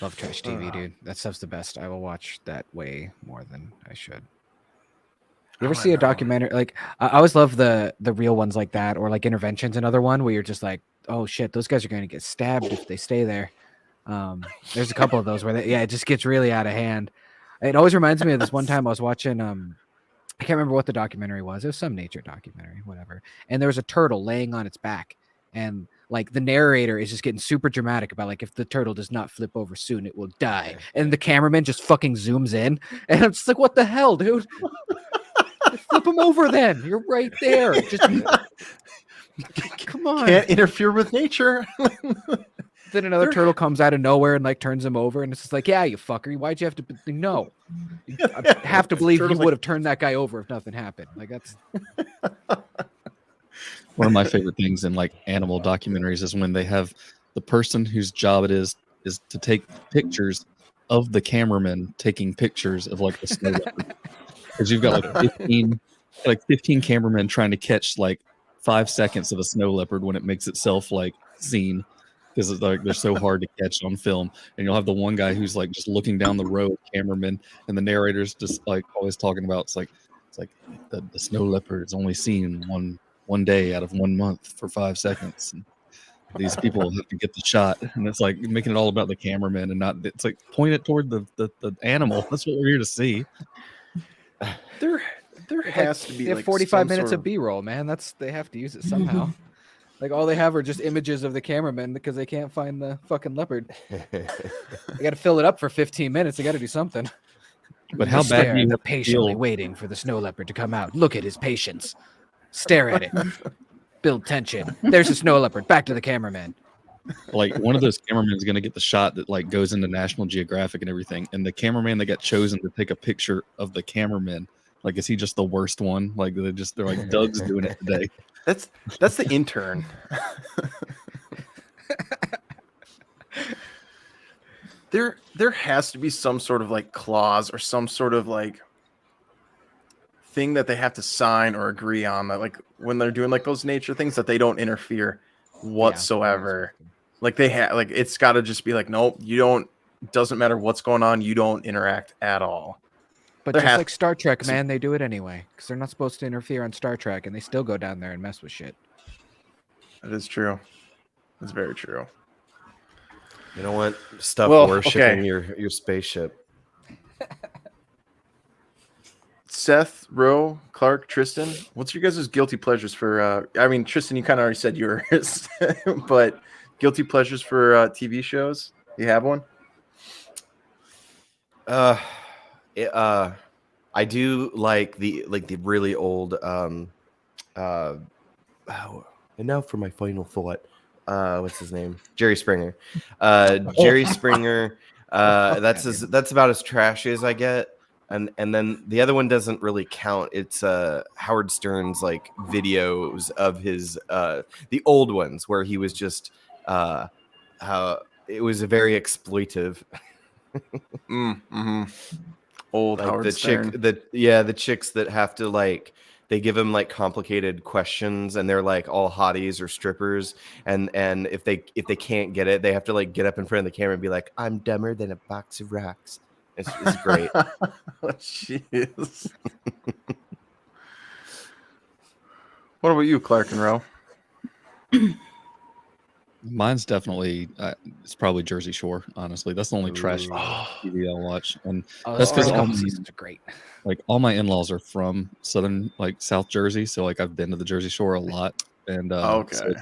Love trash TV, dude. That stuff's the best. I will watch that way more than I should. You ever Oh, I see a know. documentary? Like I always love the real ones like that, or like Intervention's another one where you're just like, oh shit, those guys are going to get stabbed if they stay there. There's a couple of those where it just gets really out of hand. It always reminds me of this one time I was watching. I can't remember what the documentary was. It was some nature documentary, whatever. And there was a turtle laying on its back, and like the narrator is just getting super dramatic about like if the turtle does not flip over soon, it will die. And the cameraman just fucking zooms in, and I'm just like, what the hell, dude? Flip him over then. You're right there. Just come on. Can't interfere with nature. Then another turtle comes out of nowhere and like turns him over, and it's just like, yeah, you fucker. Why'd you have to? No, I have to believe you Turtle's would have turned that guy over if nothing happened. Like that's One of my favorite things in like animal documentaries is when they have the person whose job it is to take pictures of the cameraman taking pictures of like the snow leopard. Because you've got like 15 cameramen trying to catch like 5 seconds of a snow leopard when it makes itself like seen, because it's like they're so hard to catch on film. And you'll have the one guy who's like just looking down the road, cameraman, and the narrator's just like always talking about it's like the snow leopard is only seen one day out of 1 month for 5 seconds. And these people have to get the shot, and it's like making it all about the cameraman and not. It's like point it toward the animal. That's what we're here to see. There has to be they have like 45 some minutes sort of B-roll, man. They have to use it somehow. Like all they have are just images of the cameraman because they can't find the fucking leopard. They got to fill it up for 15 minutes. They got to do something. But how Stare bad do you at have to patiently feel? waiting for the snow leopard to come out. Look at his patience. Stare at it. Build tension. There's a snow leopard. Back to the cameraman. Like one of those cameramen is going to get the shot that like goes into National Geographic and everything, and the cameraman that got chosen to take a picture of the cameraman, like is he just the worst one? Like they're like Doug's doing it today. That's the intern. There has to be some sort of like clause or some sort of like thing that they have to sign or agree on that like when they're doing like those nature things that they don't interfere whatsoever. Like they have like it's got to just be like nope, you don't. Doesn't matter what's going on, you don't interact at all. But There just has- like Star Trek, man, they do it anyway because they're not supposed to interfere on Star Trek, and they still go down there and mess with shit. That is true. That's very true. You know what? Stuff Well, worshiping okay. your spaceship. Seth, Ro, Clark, Tristan, what's your guys' guilty pleasures for? I mean, Tristan, you kind of already said yours, but guilty pleasures for TV shows. You have one? I do like the really old and now for my final thought. What's his name? Jerry Springer. Jerry Springer. That's about as trashy as I get. And then the other one doesn't really count. It's Howard Stern's like videos of his the old ones where he was just how it was a very exploitive. Mm-hmm. Old Like Howard the Stern. the chicks that have to like they give them like complicated questions and they're like all hotties or strippers and if they can't get it they have to like get up in front of the camera and be like I'm dumber than a box of rocks. It's great. Jeez. What about you, Clark and Ro? Mine's definitely it's probably Jersey Shore. Honestly, that's the only trash TV I'll watch, and Oh, that's those because first all, couple seasons are great. like all my in-laws are from South Jersey, so like I've been to the Jersey Shore a lot, and Okay.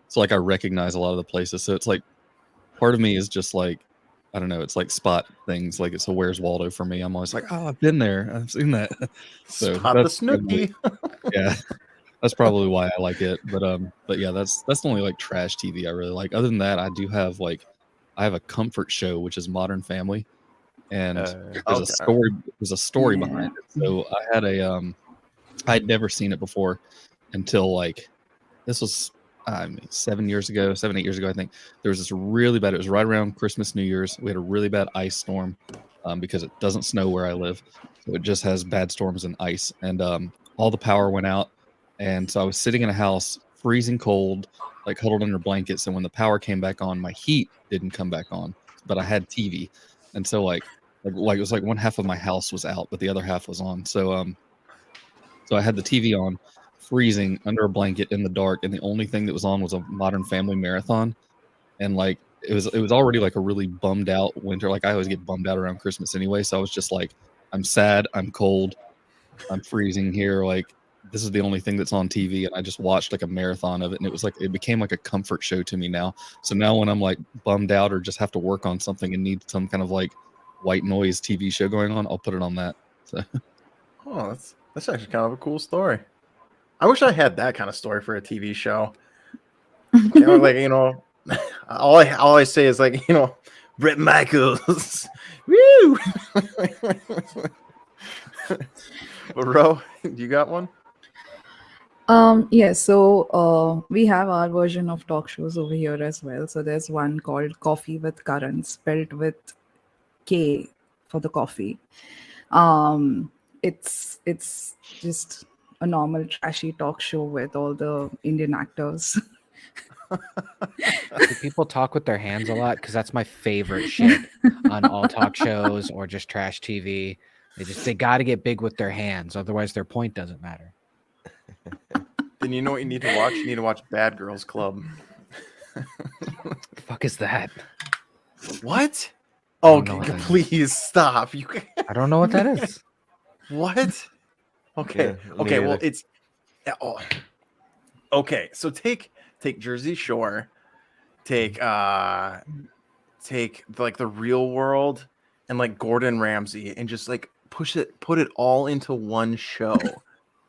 so like I recognize a lot of the places. So it's like part of me is just like I don't know, it's like spot things. Like it's a Where's Waldo for me. I'm always like, oh, I've been there, I've seen that. So Spot the that's Snooki. yeah, that's probably why I like it. But yeah, that's the only like trash TV I really like. Other than that, I do have like I have a comfort show which is Modern Family, and there's a story behind it. So I had I'd never seen it before until like this was 7 years ago, 8 years ago, I think. There was this really bad, it was right around Christmas, New Year's. We had a really bad ice storm because it doesn't snow where I live. So it just has bad storms and ice. And all the power went out. And so I was sitting in a house, freezing cold, like huddled under blankets. And when the power came back on, my heat didn't come back on. but I had TV, and so like it was like one half of my house was out, but the other half was on. So I had the TV on, freezing under a blanket in the dark, and the only thing that was on was a Modern Family marathon, and like it was already like a really bummed out winter. Like I always get bummed out around Christmas anyway, so I was just like, I'm sad, I'm cold, I'm freezing here. Like this is the only thing that's on TV, and I just watched like a marathon of it, and it was like it became like a comfort show to me now. So now when I'm like bummed out or just have to work on something and need some kind of like white noise TV show going on, I'll put it on that. So Oh, that's actually kind of a cool story. I wish I had that kind of story for a TV show. You know, like, you know, all I say is like, you know, Bret Michaels. Woo! Ro, you got one? Yes, so we have our version of talk shows over here as well. So there's one called Coffee with Karan, spelled with K for the coffee. It's just a normal trashy talk show with all the Indian actors. Do people talk with their hands a lot? Because that's my favorite shit on all talk shows or just trash TV. They got to get big with their hands, otherwise their point doesn't matter. Then you know what you need to watch? You need to watch Bad Girls Club. The fuck is that? What? I Oh, don't know what that is. please stop. You I don't know what that is. what? Okay. Yeah, me Okay. Well, neither. it's okay. So take Jersey Shore, take like the Real World and like Gordon Ramsay, and just like put it all into one show.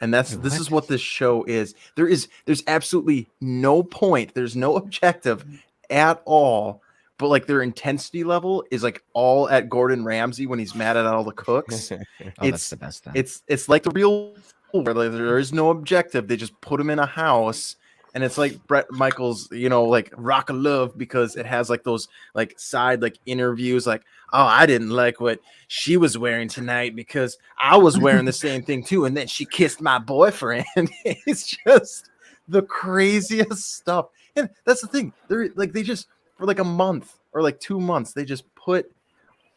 And this is what this show is. There's absolutely no point. There's no objective at all. But like their intensity level is like all at Gordon Ramsay when he's mad at all the cooks. Oh, It's that's the best thing. it's like the Real World, where like, there is no objective. They just put him in a house, and it's like Bret Michaels, you know, like Rock of Love, because it has like those like side like interviews, like, oh, I didn't like what she was wearing tonight because I was wearing the same thing too, and then she kissed my boyfriend. It's just the craziest stuff, and that's the thing. They're like they just for like a month or like 2 months, they just put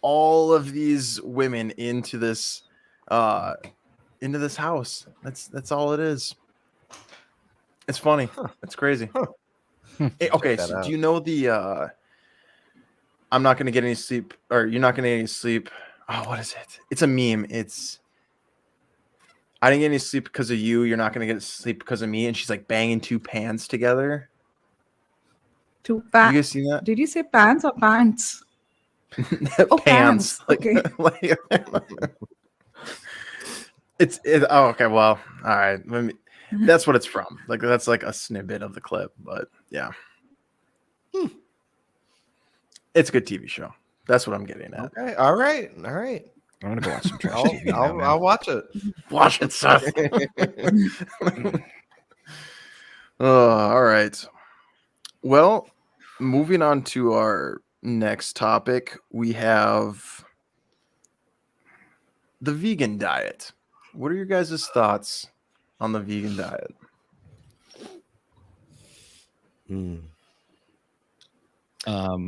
all of these women into this house. That's all it is. It's funny. It's crazy. Okay, that so out. do you know the I'm not gonna get any sleep, or you're not gonna get any sleep? Oh, what is it? It's a meme. It's I didn't get any sleep because of you. You're not gonna get sleep because of me. And she's like banging two pans together. Two You pants. guys seen that? Did you say pants or pants? Oh, pans. pants. Okay. Oh, okay. Well, all right. That's what it's from. Like that's like a snippet of the clip, but yeah. It's a good TV show. That's what I'm getting at. Okay. All right. I'm gonna go watch some trash I'll, TV. Now, man. I'll watch it. Watch it, Seth. All right. Well, moving on to our next topic, we have the vegan diet. What are your guys' thoughts on the vegan diet?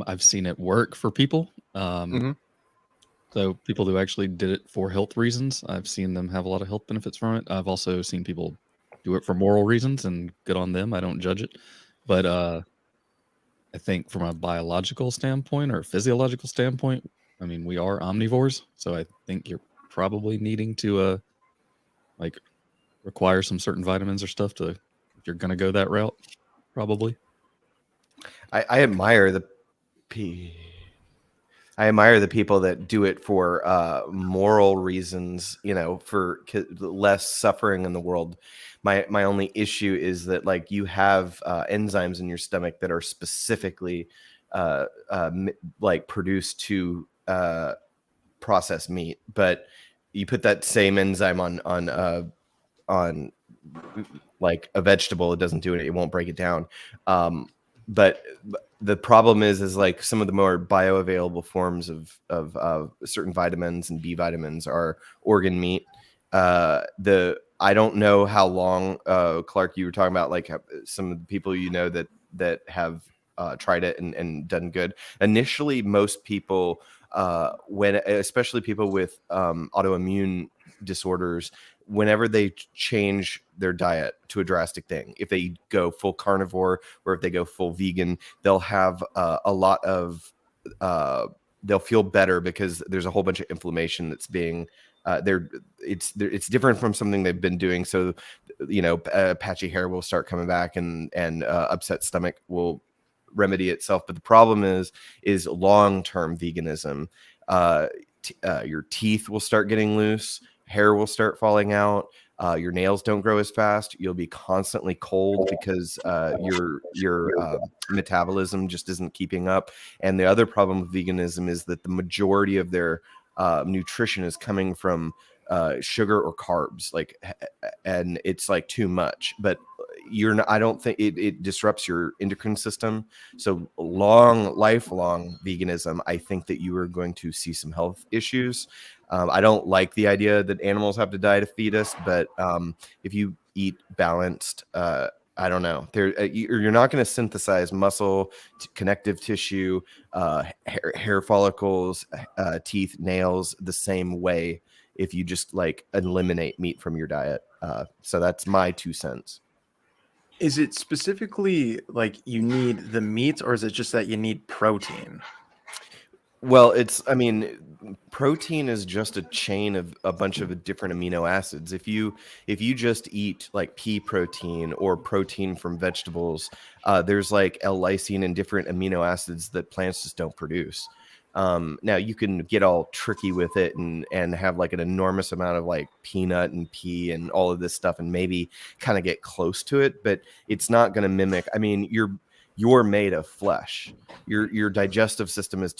I've seen it work for people. Mhm. So people who actually did it for health reasons, I've seen them have a lot of health benefits from it. I've also seen people do it for moral reasons, and good on them. I don't judge it. But I think from a biological standpoint or physiological standpoint, I mean, we are omnivores. So I think you're probably needing to like require some certain vitamins or stuff to, if you're going to go that route, probably. I admire the people that do it for moral reasons, you know, for less suffering in the world. My only issue is that like you have enzymes in your stomach that are specifically like produced to process meat, but you put that same enzyme on like a vegetable, it doesn't do it. It won't break it down. But the problem is like some of the more bioavailable forms of certain vitamins and B vitamins are organ meat. I don't know how long, Clark, you were talking about like some of the people you know that have tried it and done good. Initially, most people, especially people with autoimmune disorders, whenever they change their diet to a drastic thing, if they go full carnivore or if they go full vegan, they'll have a lot of they'll feel better because there's a whole bunch of inflammation that's being it's different from something they've been doing. So, patchy hair will start coming back, and upset stomach will remedy itself. But the problem is long-term veganism. Your teeth will start getting loose, hair will start falling out. Your nails don't grow as fast. You'll be constantly cold because your metabolism just isn't keeping up. And the other problem with veganism is that the majority of their nutrition is coming from sugar or carbs, and it's like too much. But I don't think it disrupts your endocrine system. So lifelong veganism, I think that you are going to see some health issues. I don't like the idea that animals have to die to feed us, but if you eat balanced, I don't know, you're not going to synthesize muscle, connective tissue, hair follicles, teeth, nails the same way if you just eliminate meat from your diet. So that's my 2 cents. Is it specifically you need the meat, or is it just that you need protein? Well, protein is just a chain of a bunch of different amino acids. If you just eat pea protein or protein from vegetables, there's L-lysine and different amino acids that plants just don't produce. Now you can get all tricky with it and have an enormous amount of peanut and pea and all of this stuff and maybe kind of get close to it, but it's not going to mimic. You're made of flesh. Your digestive system is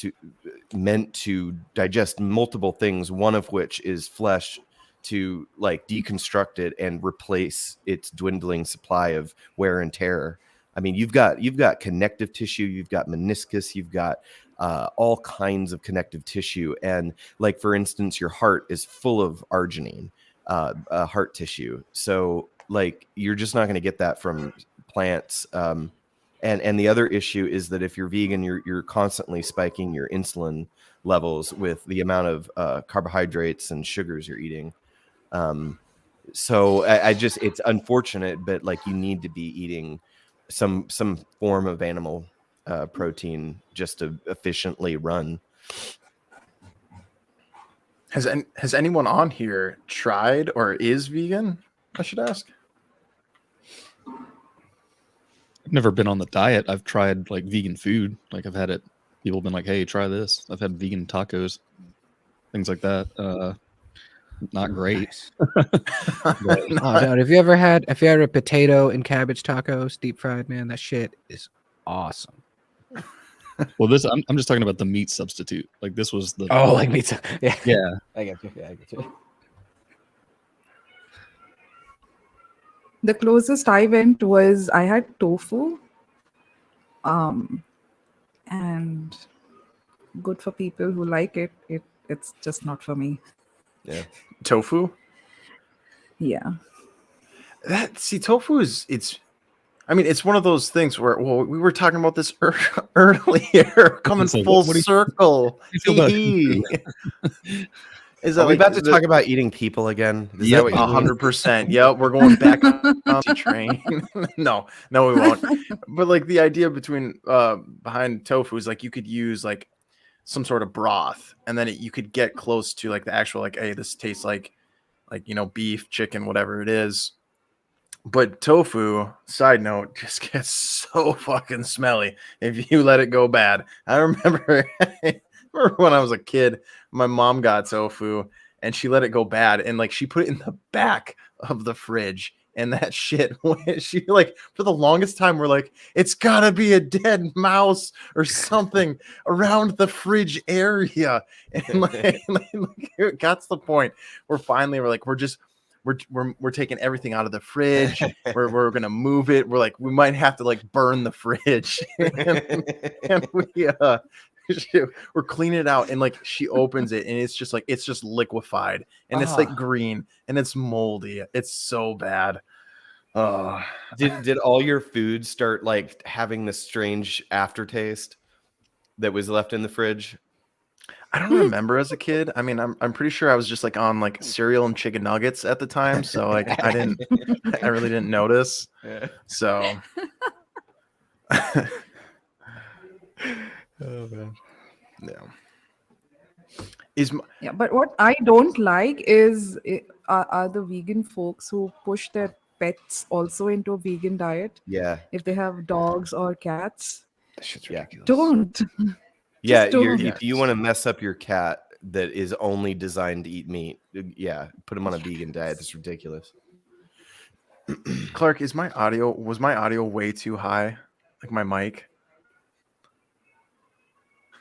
meant to digest multiple things, one of which is flesh, to deconstruct it and replace its dwindling supply of wear and tear. You've got connective tissue, you've got meniscus, you've got all kinds of connective tissue, and for instance, your heart is full of arginine, heart tissue. So you're just not going to get that from plants. And the other issue is that if you're vegan, you're constantly spiking your insulin levels with the amount of carbohydrates and sugars you're eating. So it's unfortunate, but you need to be eating some form of animal protein just to efficiently run. Has anyone on here tried or is vegan? I should ask. I've never been on the diet. I've tried vegan food. I've had it. People have been like, "Hey, try this." I've had vegan tacos, things like that. Not great. Oh, dude, if you ever had a potato and cabbage tacos, deep fried, man, that shit is awesome. Well, I'm just talking about the meat substitute. This was the meat. Yeah, yeah. I get you. Yeah, I get you. The closest I went was I had tofu. And good for people who like it. It's just not for me. Yeah. Tofu? Yeah. Tofu it's one of those things where, we were talking about this earlier, coming full circle. Is that we about to talk about eating people again? Is yep, that what you 100%. Yep, we're going back on the train. No, we won't. But the idea behind tofu is you could use some sort of broth, and then you could get close to the actual hey, this tastes like beef, chicken, whatever it is. But tofu, side note, just gets so fucking smelly if you let it go bad. I remember when I was a kid, my mom got tofu and she let it go bad, and she put it in the back of the fridge, and that shit, she for the longest time we're it's gotta be a dead mouse or something around the fridge area, and it got to the point where finally we're taking everything out of the fridge. we're gonna move it. We're we might have to burn the fridge, and we're cleaning it out, and she opens it, and it's just liquefied, and it's green, and it's moldy. It's so bad. Oh, Did all your food start like having this strange aftertaste that was left in the fridge? I don't remember as a kid. I mean, I'm pretty sure I was just like on like cereal and chicken nuggets at the time, so like I really didn't notice. So Oh man. yeah. Is m- Yeah, but what I don't like is are the vegan folks who push their pets also into a vegan diet Yeah. if they have dogs or cats. that shit's Yeah. ridiculous. Don't. Yeah, don't. if you want to mess up your cat that is only designed to eat meat, yeah, put him on a vegan diet. That's ridiculous. Clark, was my audio way too high? Like my mic?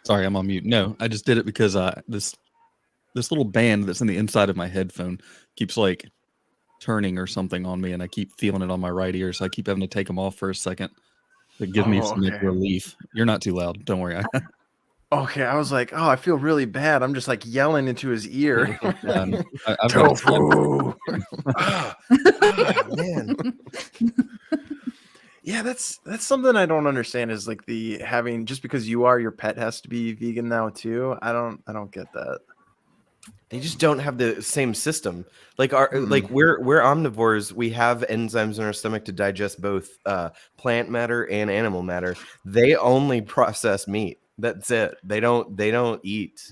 Sorry, I'm on mute. No, I just did it because this little band that's in the inside of my headphone keeps like turning or something on me, and I keep feeling it on my right ear, so I keep having to take them off for a second to give me Oh, some okay. relief. You're not too loud. Don't worry. Okay, I was like, oh, I feel really bad. I'm just like yelling into his ear. I've got Tofu. Man. Yeah, that's something I don't understand is like the having just because you are your pet has to be vegan now too. I don't get that. They just don't have the same system. Like we're omnivores. We have enzymes in our stomach to digest both plant matter and animal matter. They only process meat. That's it. They don't eat.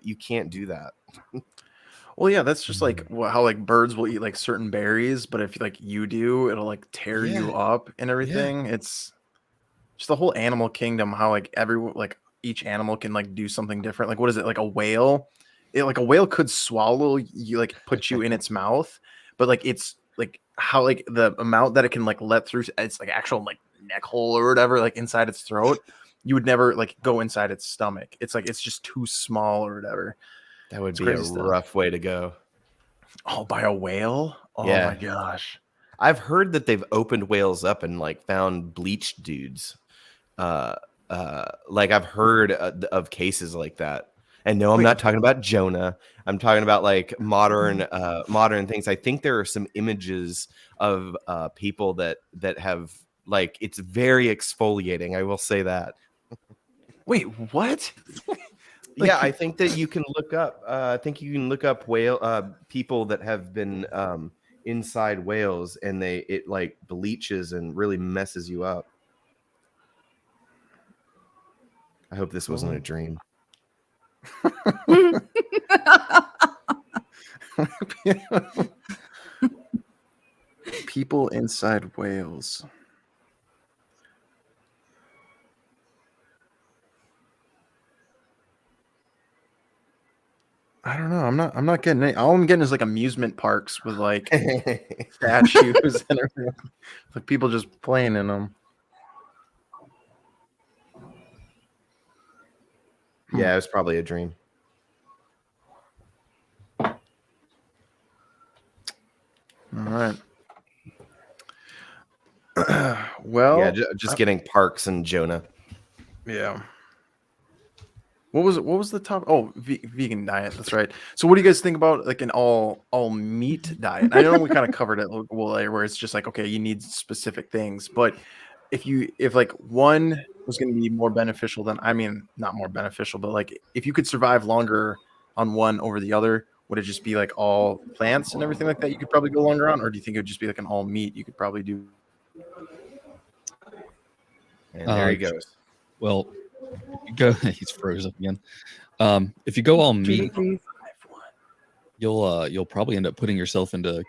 You can't do that. Well, yeah, that's just like how like birds will eat like certain berries, but if like you do, it'll like tear you up and everything. It's just the whole animal kingdom. How like each animal can like do something different. Like what is it? Like a whale? Like a whale could swallow you, like put you in its mouth, but like it's like how like the amount that it can like let through its like actual like neck hole or whatever, like inside its throat. You would never like go inside its stomach. It's like it's just too small or whatever. That would It's be a crazy stuff. rough way to go. Oh, by a whale? Oh Yeah. my gosh. I've heard that they've opened whales up and like found bleached dudes. Like I've heard of cases like that. And no, I'm Wait. not talking about Jonah. I'm talking about like modern things. I think there are some images of people that have like it's very exfoliating. I will say that. Wait, what? Yeah, I think that you can look up. I think you can look up whale people that have been inside whales, and it like bleaches and really messes you up. I hope this wasn't a dream. People inside whales. I don't know. I'm not getting any. All I'm getting is like amusement parks with like statues and everything. Like people just playing in them. Yeah, it was probably a dream. All right. Well, Yeah, just getting Parks and Jonah. yeah. What was the top? Oh, vegan diet. That's right. So, what do you guys think about like an all meat diet? I know we kind of covered it where it's just like okay, you need specific things, but if like one was going to be more beneficial than not more beneficial, but like if you could survive longer on one over the other, would it just be like all plants and everything like that? You could probably go longer on, or do you think it would just be like an all meat? You could probably do. And there he goes. Well, if you go, he's frozen again. If you go all meat, you'll probably end up putting yourself into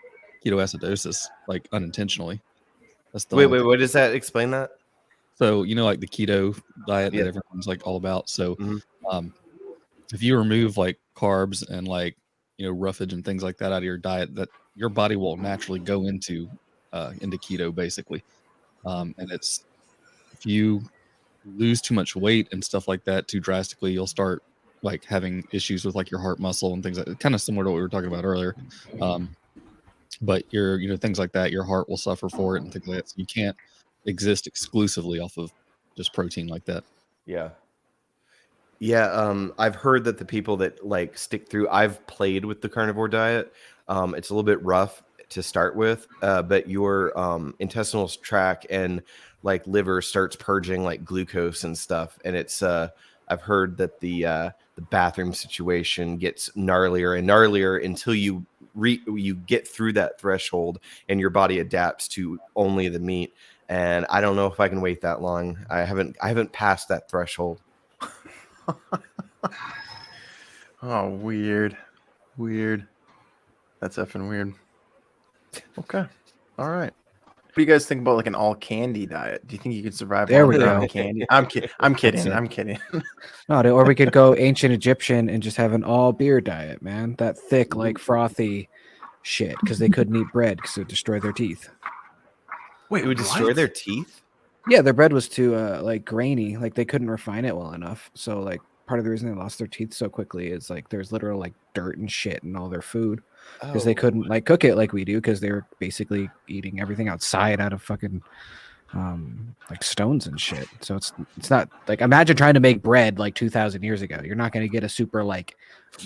ketoacidosis, like unintentionally. That's the Wait, what does that explain that? So like the keto diet Yeah. that everyone's like all about. So Mhm. if you remove like carbs and like roughage and things like that out of your diet, that your body will naturally go into keto basically. And it's if you lose too much weight and stuff like that too drastically, you'll start like having issues with like your heart muscle and things like that. Kind of similar to what we were talking about earlier. But your things like that, your heart will suffer for it and things like that. So you can't exist exclusively off of just protein like that. Yeah. I've heard that the people that like stick through, I've played with the carnivore diet. It's a little bit rough to start with, but your intestinal tract and like liver starts purging like glucose and stuff, and it's I've heard that the bathroom situation gets gnarlier and gnarlier until you get through that threshold and your body adapts to only the meat. And I don't know if I can wait that long. I haven't passed that threshold. Oh, weird. That's effing weird. Okay. All right. What do you guys think about like an all candy diet? Do you think you could survive There on we ground go. candy? I'm kidding. I'm kidding. it. I'm kidding. No, or we could go ancient Egyptian and just have an all beer diet, man. That thick, like frothy shit, because they couldn't eat bread because it would destroy their teeth. Wait, It would destroy what? their teeth. Yeah, their bread was too like grainy, like they couldn't refine it well enough. So like part of the reason they lost their teeth so quickly is like there's literal like dirt and shit in all their food because they couldn't like cook it like we do because they were basically eating everything outside out of fucking like stones and shit. So it's not like imagine trying to make bread like 2,000 years ago. You're not going to get a super like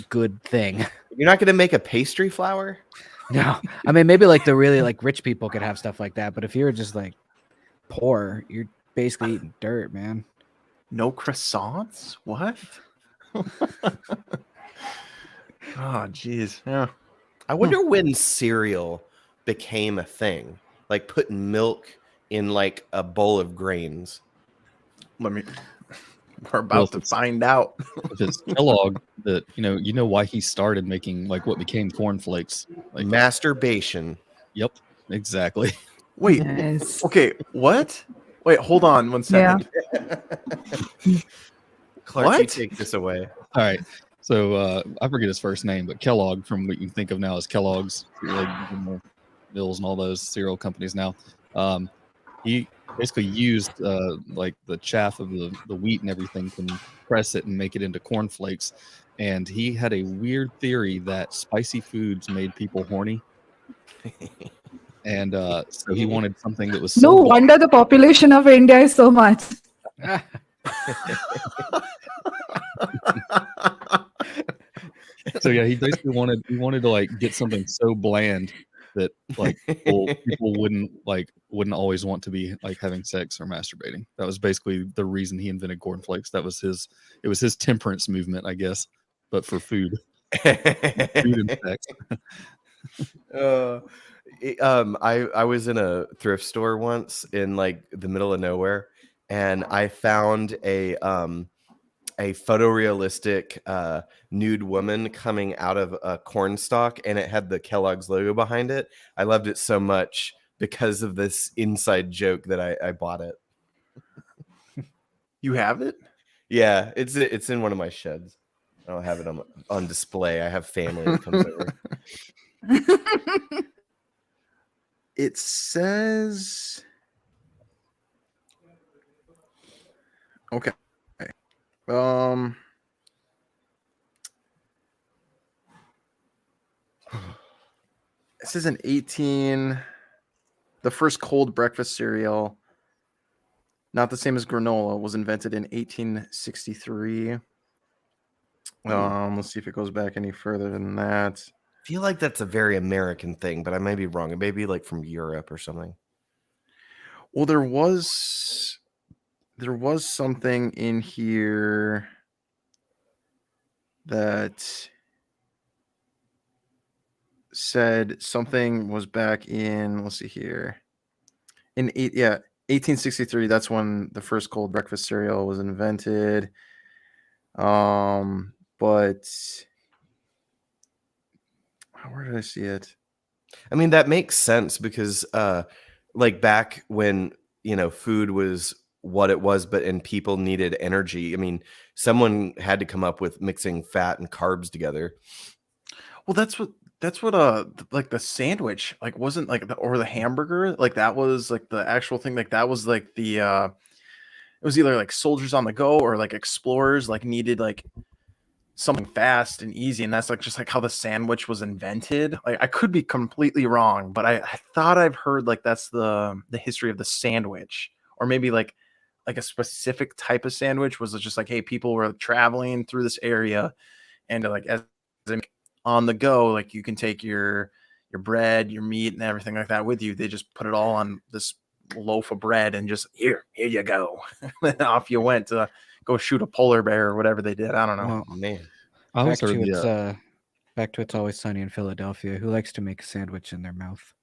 good thing. You're not going to make a pastry flour? No, I mean maybe like the really like rich people could have stuff like that, but if you're just like poor, you're basically eating dirt, man. No croissants? What? Oh, jeez. Yeah. I wonder when cereal became a thing, like putting milk in like a bowl of grains. We're about to find out. If it's Kellogg, that you know why he started making like what became cornflakes. Like, Masturbation. yep, exactly. Wait. Yes. Okay. What? Wait. Hold on 1 second. Clark, What? you take this away. All right. So I forget his first name, but Kellogg, from what you can think of now as Kellogg's, like General Mills and all those cereal companies now. He basically used like the chaff of the wheat and everything to press it and make it into cornflakes. And he had a weird theory that spicy foods made people horny. And so he wanted something that was so No wonder the population of India is so much. So yeah, he basically wanted to like get something so bland that like people wouldn't always want to be like having sex or masturbating. That was basically the reason he invented cornflakes. It was his temperance movement, I guess, but for food. Food and sex. I was in a thrift store once in like the middle of nowhere, and I found a photorealistic nude woman coming out of a corn stalk, and it had the Kellogg's logo behind it. I loved it so much because of this inside joke that I bought it. You have it? Yeah, it's in one of my sheds. I don't have it on display. I have family that comes over. It says. Okay. This is an 18. The first cold breakfast cereal, not the same as granola, was invented in 1863. Let's see if it goes back any further than that. I feel like that's a very American thing, but I may be wrong. It may be like from Europe or something. Well, there was something in here that said something was back in, let's see here, in 1863. That's when the first cold breakfast cereal was invented. But where did I see it? I mean, that makes sense because like back when food was what it was, and people needed energy. I mean, someone had to come up with mixing fat and carbs together. Well, that's what like the sandwich like wasn't like or the hamburger, like that was like the actual thing, like that was like the it was either like soldiers on the go or like explorers like needed like something fast and easy, and that's like just like how the sandwich was invented. Like I could be completely wrong, but I thought I've heard like that's the history of the sandwich, or maybe like a specific type of sandwich was just like, hey, people were traveling through this area, and like as on the go, like you can take your your bread, your meat, and everything like that with you. They just put it all on this loaf of bread and just here you go. And off you went to go shoot a polar bear or whatever they did. I don't know. Well, Man, I always back heard to the it's back to It's Always Sunny in Philadelphia. Who likes to make a sandwich in their mouth?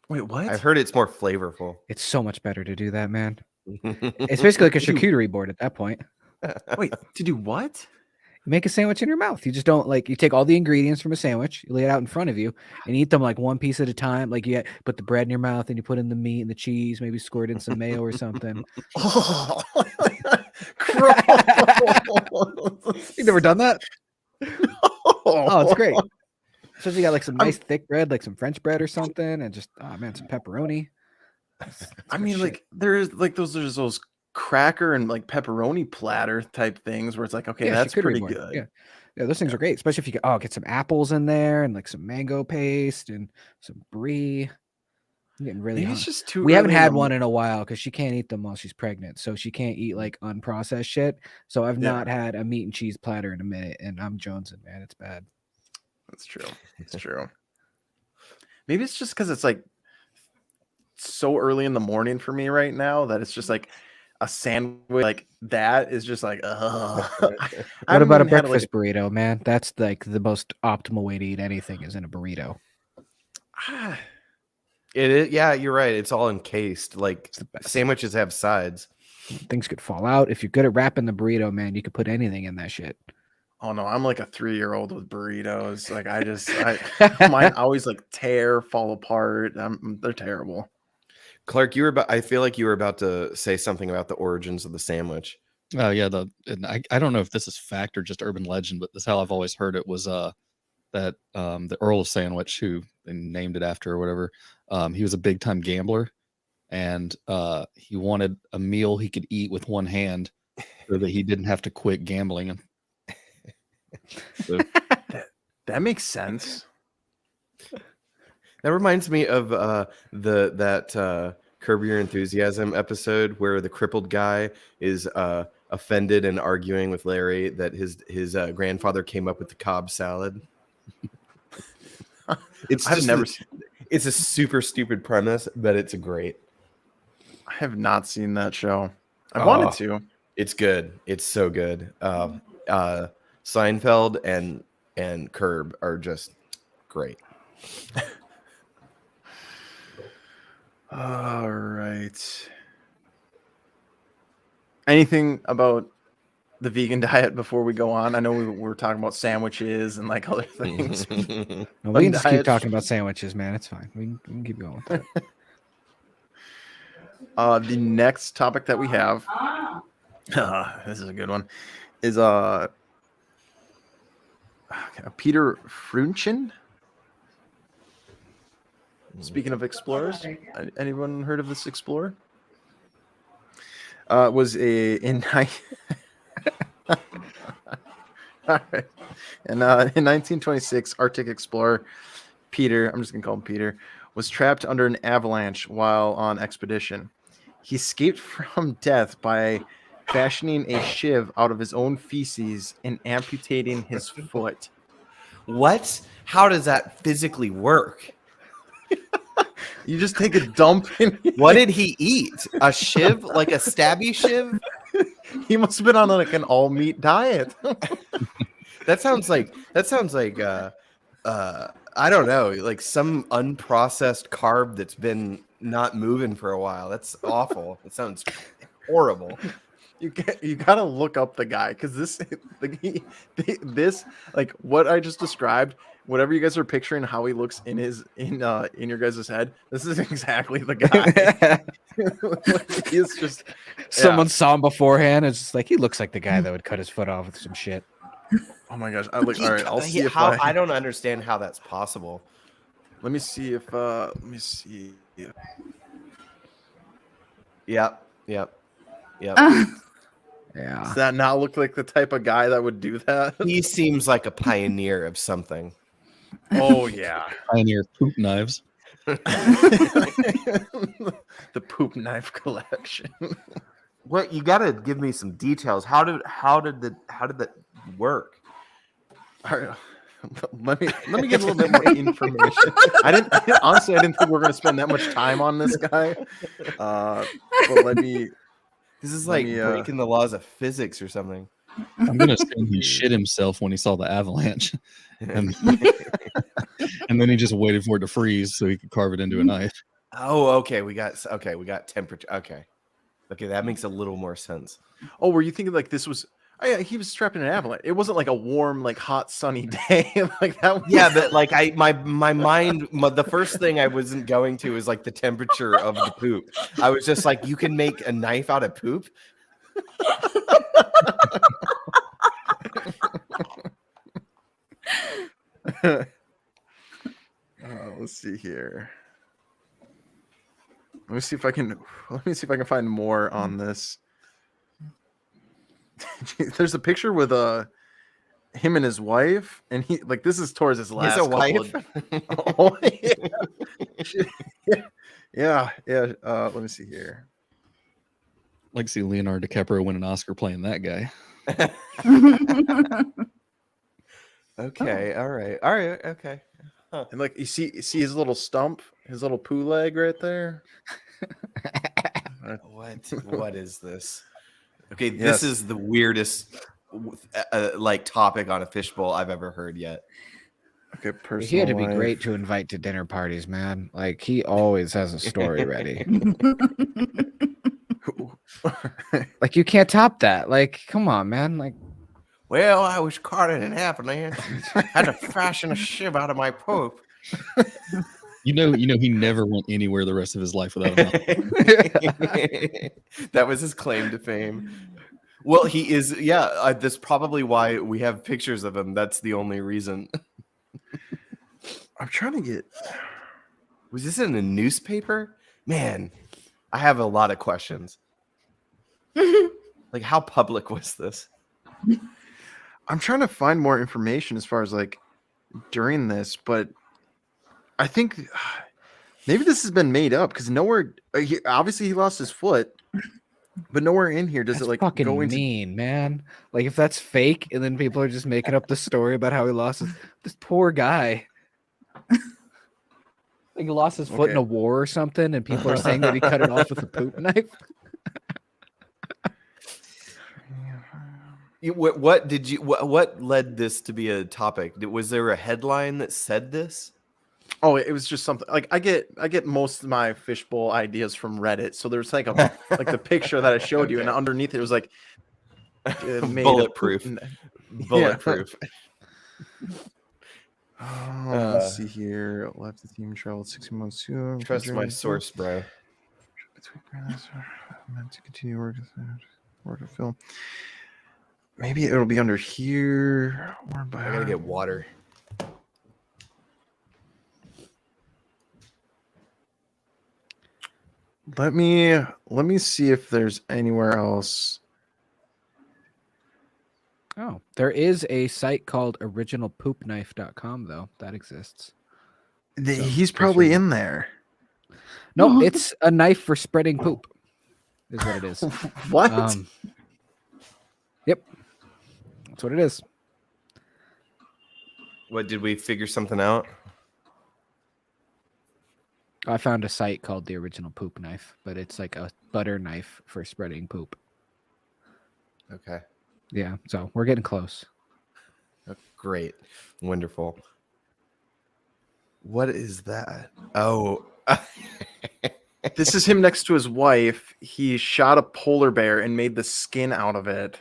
Wait, what? I heard it's more flavorful. It's so much better to do that, man. It's basically like a charcuterie board at that point. Wait, to do what? You make a sandwich in your mouth. You just don't like you take all the ingredients from a sandwich, you lay it out in front of you, and eat them like one piece at a time. Like you put the bread in your mouth and you put in the meat and the cheese, maybe squirt in some mayo or something. Oh, You never done that? Oh, it's great. So you got like some nice thick bread, like some French bread or something, and just oh man, some pepperoni. I mean, like there's those cracker and like pepperoni platter type things where it's like, okay, that's charcuterie pretty board. good. Yeah, those things are great, especially if you get some apples in there and like some mango paste and some brie. I'm getting really Maybe it's hungry. just too. We haven't early in had the one in a while because she can't eat them while she's pregnant, so she can't eat like unprocessed shit. So I've Yeah. not had a meat and cheese platter in a minute, and I'm jonesing, man. It's bad. That's true. It's true. Maybe it's just because it's like so early in the morning for me right now that it's just like a sandwich like that is just like, What about a breakfast burrito, man? That's like the most optimal way to eat anything is in a burrito. It is, yeah, you're right. It's all encased. Like It's the best. sandwiches have sides. Things could fall out. If you're good at wrapping the burrito, man, you could put anything in that shit. Oh no, I'm like a 3-year-old with burritos. Like mine always like tear, fall apart. They're terrible. Clark, I feel like you were about to say something about the origins of the sandwich. yeah, and I don't know if this is fact or just urban legend, but this is how I've always heard it was that the Earl of Sandwich, who they named it after or whatever, he was a big time gambler, and he wanted a meal he could eat with one hand so that he didn't have to quit gambling. So, That makes sense. That reminds me of that Curb Your Enthusiasm episode where the crippled guy is offended and arguing with Larry that his grandfather came up with the Cobb salad. I've never seen. It's a super stupid premise, but it's great. I have not seen that show. I wanted Oh. to. It's good. It's so good. Seinfeld and Curb are just great. All right. Anything about the vegan diet before we go on? I know we were talking about sandwiches and like other things. No, we can just keep diet. talking about sandwiches, man. It's fine. We can keep going. With it. The next topic that we have, this is a good one, is Peter Frunchin. Speaking of explorers, anyone heard of this explorer? Was in all right. And in 1926, Arctic explorer Peter, I'm just gonna call him Peter, was trapped under an avalanche while on expedition. He escaped from death by fashioning a shiv out of his own feces and amputating his foot. What? How does that physically work? You just take a dump in. What did he eat? A shiv? Like a stabby shiv? He must have been on like an all meat diet. That sounds like I don't know, like some unprocessed carb that's been not moving for a while. That's awful. It sounds horrible. You gotta look up the guy because this like what I just described. Whatever you guys are picturing, how he looks in your guys' head, this is exactly the guy. He's just Someone saw him beforehand. It's just like he looks like the guy that would cut his foot off with some shit. Oh my gosh! All right, I'll see if I don't understand how that's possible. Let me see if let me see. Yep. Yeah. Does that not look like the type of guy that would do that? He seems like a pioneer of something. Oh yeah. pioneer poop knives. The poop knife collection. What, you got to give me some details. How did that work? All right. let me get a little bit more information. I didn't think we were going to spend that much time on this guy. But let me. This is Let like me, breaking the laws of physics or something. I'm gonna assume he shit himself when he saw the avalanche, and and then he just waited for it to freeze so he could carve it into a knife. Oh, okay. We got temperature. Okay, that makes a little more sense. Oh, were you thinking like this was? Oh, yeah, he was trapped in an avalanche. It wasn't like a warm, like hot, sunny day. Like that. Was... Yeah, but like my mind, the first thing I wasn't going to is like the temperature of the poop. I was just like, you can make a knife out of poop. Let's see here. Let me see if I can find more on this. There's a picture with him and his wife, and he like this is towards his last. He has a wife. Oh, yeah. Let me see here. I'd like to see Leonardo DiCaprio win an Oscar playing that guy. Okay, all right, okay. Huh. And like you see his little stump, his little poo leg right there. What is this? Okay, Yes. this is the weirdest like topic on a fishbowl I've ever heard yet. Okay, personal. He had to be life. great to invite to dinner parties, man. Like he always has a story ready. Like you can't top that. Like, come on, man. Like, Well, I was caught in an avalanche. Had to fashion a shiv out of my poop. You know, he never went anywhere the rest of his life without a knife. That was his claim to fame. Well, he is. Yeah, that's probably why we have pictures of him. That's the only reason. I'm trying to get. Was this in a newspaper? Man, I have a lot of questions. Like, how public was this? I'm trying to find more information as far as like during this, but I think maybe this has been made up because nowhere. Obviously, he lost his foot, but nowhere in here does that's it like fucking go into. mean, man. Like if that's fake, and then people are just making up the story about how he lost this poor guy. Like he lost his foot in Okay. a war or something, and people are saying that he cut it off with a poop knife. What led this to be a topic? Was there a headline that said this? Oh, it was just something like I get most of my fishbowl ideas from Reddit. So there's like a like the picture that I showed you, and underneath it was like made of Bulletproof. poop. Bulletproof. Let's see here. Left the team traveled 16 months to Trust my source, bro. Meant to continue work to film. Maybe it'll be under here. Or by I gotta get water. Let me see if there's anywhere else. Oh, there is a site called originalpoopknife.com though. That exists. He's probably in there. No, it's a knife for spreading poop. Is what it is. What? Yep. That's what it is. What, did we figure something out? I found a site called the Original Poop Knife, but it's like a butter knife for spreading poop. Okay. Yeah, so we're getting close. Great. Wonderful. What is that? Oh. This is him next to his wife. He shot a polar bear and made the skin out of it.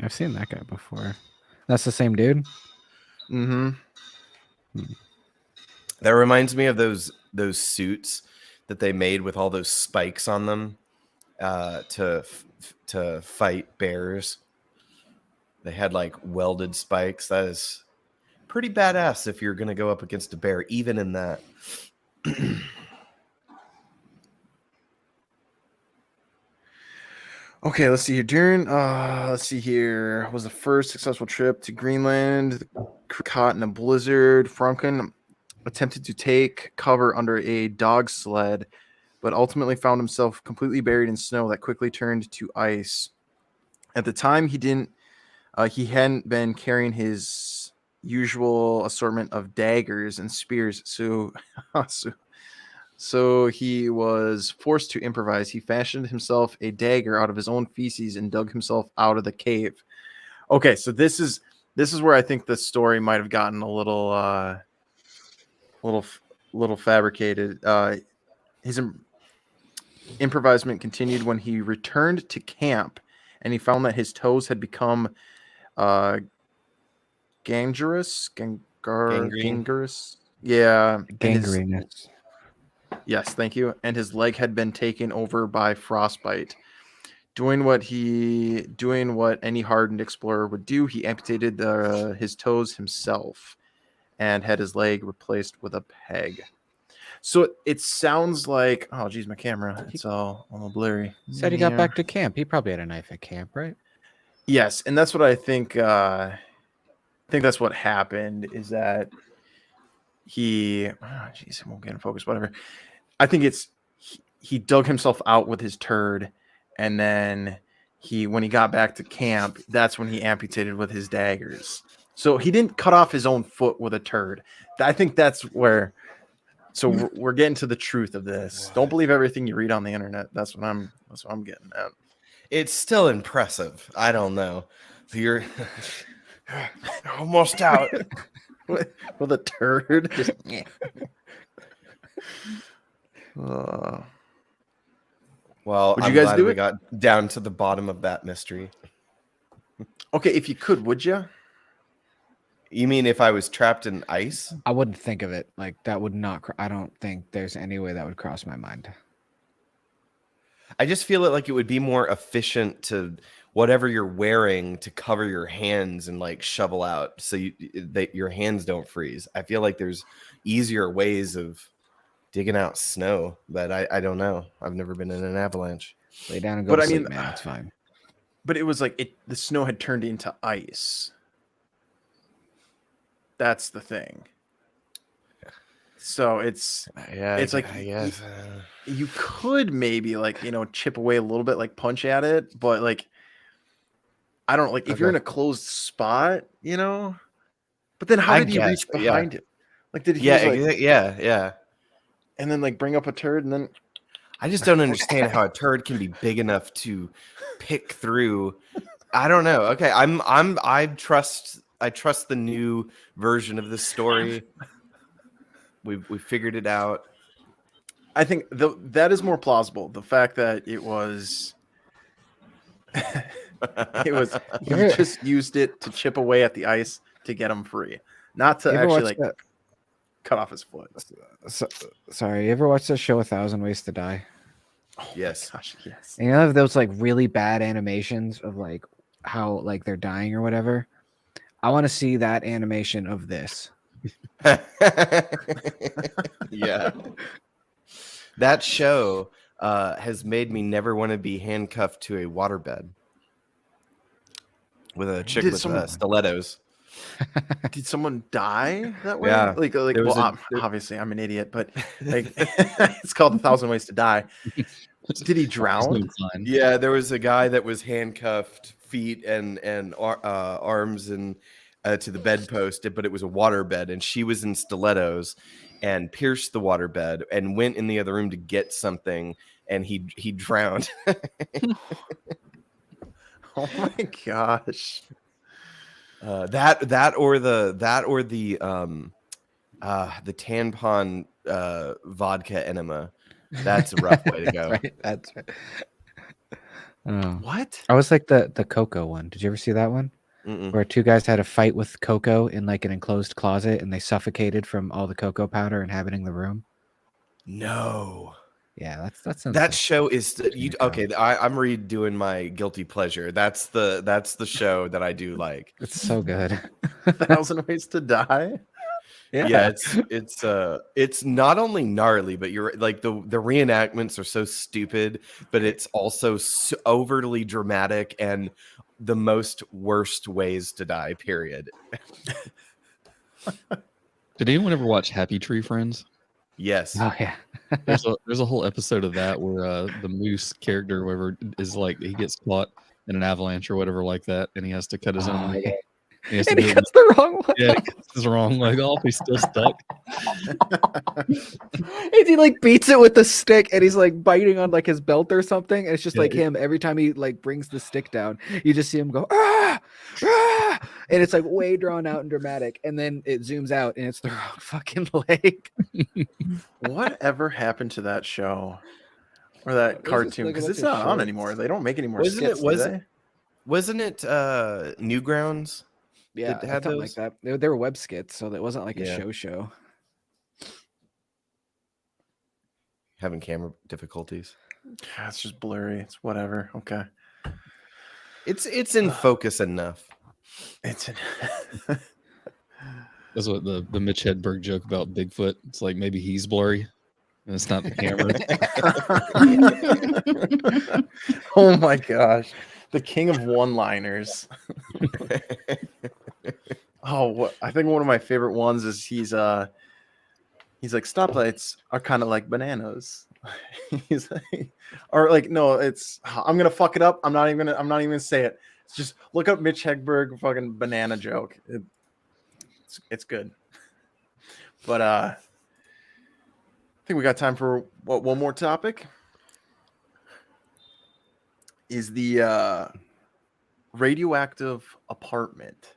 I've seen that guy before. That's the same dude? Mm-hmm. That reminds me of those suits that they made with all those spikes on them to fight bears. They had like welded spikes. That is pretty badass if you're going to go up against a bear, even in that. Okay, let's see here. During was the first successful trip to Greenland. The crew caught in a blizzard. Frunken attempted to take cover under a dog sled, but ultimately found himself completely buried in snow that quickly turned to ice. At the time, he hadn't been carrying his usual assortment of daggers and spears. So he was forced to improvise. He fashioned himself a dagger out of his own feces and dug himself out of the cave. Okay, so this is where I think the story might have gotten a little fabricated. His improvisement continued when he returned to camp, and he found that his toes had become gangrenous. Yeah, and his- Gangrenous. yes, thank you. And his leg had been taken over by frostbite. Doing what any hardened explorer would do, he amputated his toes himself and had his leg replaced with a peg. So it sounds like, oh geez, my camera, it's all blurry. Said he got back to camp. He probably had a knife at camp, right? Yes, and that's what I think. I think that's what happened. Is that he? Oh, geez, I won't get in focus. Whatever. I think it's he dug himself out with his turd, and then when he got back to camp, that's when he amputated with his daggers. So he didn't cut off his own foot with a turd. I think that's where. So we're getting to the truth of this. Don't believe everything you read on the internet. That's what I'm getting at. It's still impressive. I don't know. You're almost out. with a turd. Just Well, Would you I'm guys glad do we it? got down to the bottom of that mystery. okay, if you could, would you? You mean if I was trapped in ice? I wouldn't think of it like that. Would not. I don't think there's any way that would cross my mind. I just feel it like it would be more efficient to whatever you're wearing to cover your hands and like shovel out so that your hands don't freeze. I feel like there's easier ways of digging out snow, but I don't know. I've never been in an avalanche. Lay down and go But to I sleep, mean- man. It's fine. But it was like the snow had turned into ice. That's the thing. So it's Yeah, It's like I guess. you could maybe like chip away a little bit, like punch at it, but like I don't like if you're in Okay. a closed spot, But then how I did he reach guess, yeah. behind it? Like did he Yeah, just, like, yeah. and then like bring up a turd and then I just don't understand how a turd can be big enough to pick through. I don't know. Okay, I trust the new version of this story. We figured it out. I think that is more plausible. The fact that it was he just used it to chip away at the ice to get him free, not to You ever actually watch like cut off his foot. Sorry, you ever watch the show 1,000 Ways to Die? Oh my Yes. gosh, yes. And you have those like really bad animations of like how like they're dying or whatever. I want to see that animation of this. Yeah. That show has made me never want to be handcuffed to a waterbed with a chick Did with someone- stilettos. Did someone die that way? Yeah. Like There was well, obviously I'm an idiot, but like it's called 1,000 Ways to Die. Did he drown? Fine. Yeah, there was a guy that was handcuffed, feet and arms and to the bedpost, but it was a waterbed, and she was in stilettos and pierced the waterbed and went in the other room to get something, and he drowned. Oh my gosh. That or the tampon vodka enema. That's a rough way to go. Right? That's right. Oh. What? I was like the Coco one. Did you ever see that one? Mm-mm. Where two guys had a fight with Coco in like an enclosed closet and they suffocated from all the cocoa powder inhabiting the room. No. Yeah, that's That show is you Yeah. okay. I'm redoing my guilty pleasure. That's the show that I do like. it's so good. 1,000 Ways to Die? Yeah, it's not only gnarly, but you're like the reenactments are so stupid, but it's also so overly dramatic and the most worst ways to die. Period. Did anyone ever watch Happy Tree Friends? Yes. Oh yeah. There's a whole episode of that where the moose character, or whatever, is like he gets caught in an avalanche or whatever like that, and he has to cut his own Oh, leg yeah. off. He has to And do he it cuts the wrong one. yeah, he cuts his wrong leg off. He's still stuck. And he like beats it with the stick, and he's like biting on like his belt or something. And it's just Yeah, like him every time he like brings the stick down. You just see him go ah, ah, and it's like way drawn out and dramatic. And then it zooms out, and it's the wrong fucking leg. Whatever happened to that show or that It was just cartoon? like a Because bunch it's of not on shorts. anymore. They don't make any more Wasn't it- skits, do was they? Wasn't it Newgrounds? Yeah, That had something those? like that. They were web skits, so it wasn't like Yeah. a show. Having camera difficulties. Yeah, it's just blurry. It's whatever. Okay. It's in focus enough. It's That's what the Mitch Hedberg joke about Bigfoot. It's like maybe he's blurry, and it's not the camera. Oh my gosh. The king of one-liners. Oh, what I think one of my favorite ones is he's like stoplights are kind of like bananas. He's like, or like no, it's I'm gonna fuck it up. I'm not even gonna say it. It's just look up Mitch Hedberg fucking banana joke. It's good. But I think we got time for one more topic. Is the radioactive apartment.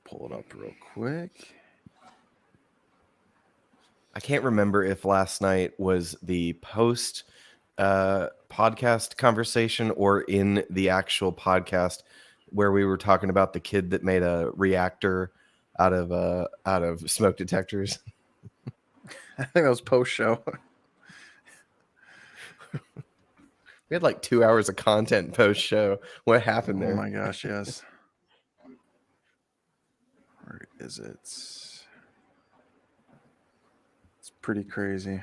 Pull it up real quick. I can't remember if last night was the post podcast conversation or in the actual podcast where we were talking about the kid that made a reactor out of smoke detectors. I think that was post show. We had like 2 hours of content post show. What happened Oh there? my gosh, yes. Where is it? It's pretty crazy.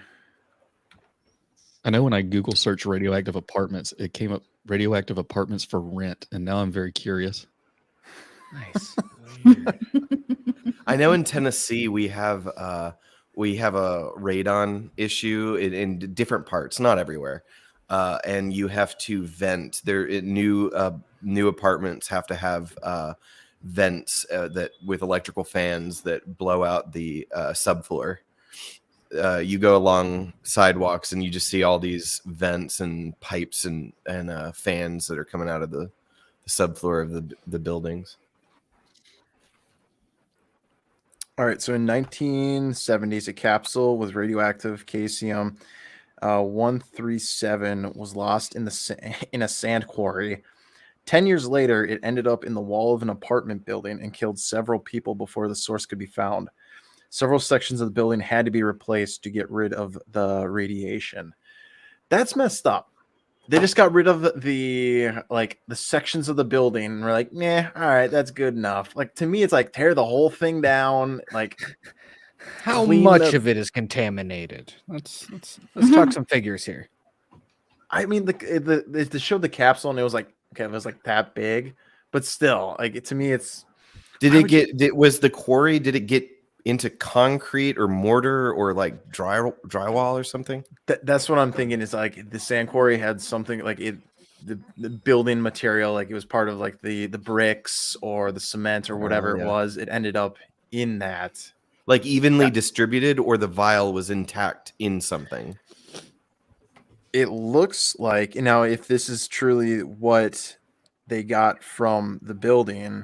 I know when I Google search radioactive apartments, it came up radioactive apartments for rent, and now I'm very curious. Nice. I know in Tennessee we have a radon issue in different parts, not everywhere, and you have to vent. New apartments have to have vents that with electrical fans that blow out the subfloor. You go along sidewalks and you just see all these vents and pipes and fans that are coming out of the subfloor of the buildings. All right, so in 1970s, a capsule with radioactive caesium 137 was lost in a sand quarry. 10 years later, it ended up in the wall of an apartment building and killed several people before the source could be found. Several sections of the building had to be replaced to get rid of the radiation. That's messed up. They just got rid of the sections of the building and we're like, nah, all right, that's good enough. Like to me, it's like tear the whole thing down. Like How clean much the- of it is contaminated? Let's talk some figures here. I mean, they showed the capsule and it was like, okay, it was like that big, but still, like to me, it's. Did it get? Was the quarry? Did it get into concrete or mortar or like drywall or something? That's what I'm thinking. Is like the sand quarry had something like it, the building material, like it was part of like the bricks or the cement or whatever yeah. it was. It ended up in that. Like evenly distributed, or the vial was intact in something? It looks like now if this is truly what they got from the building.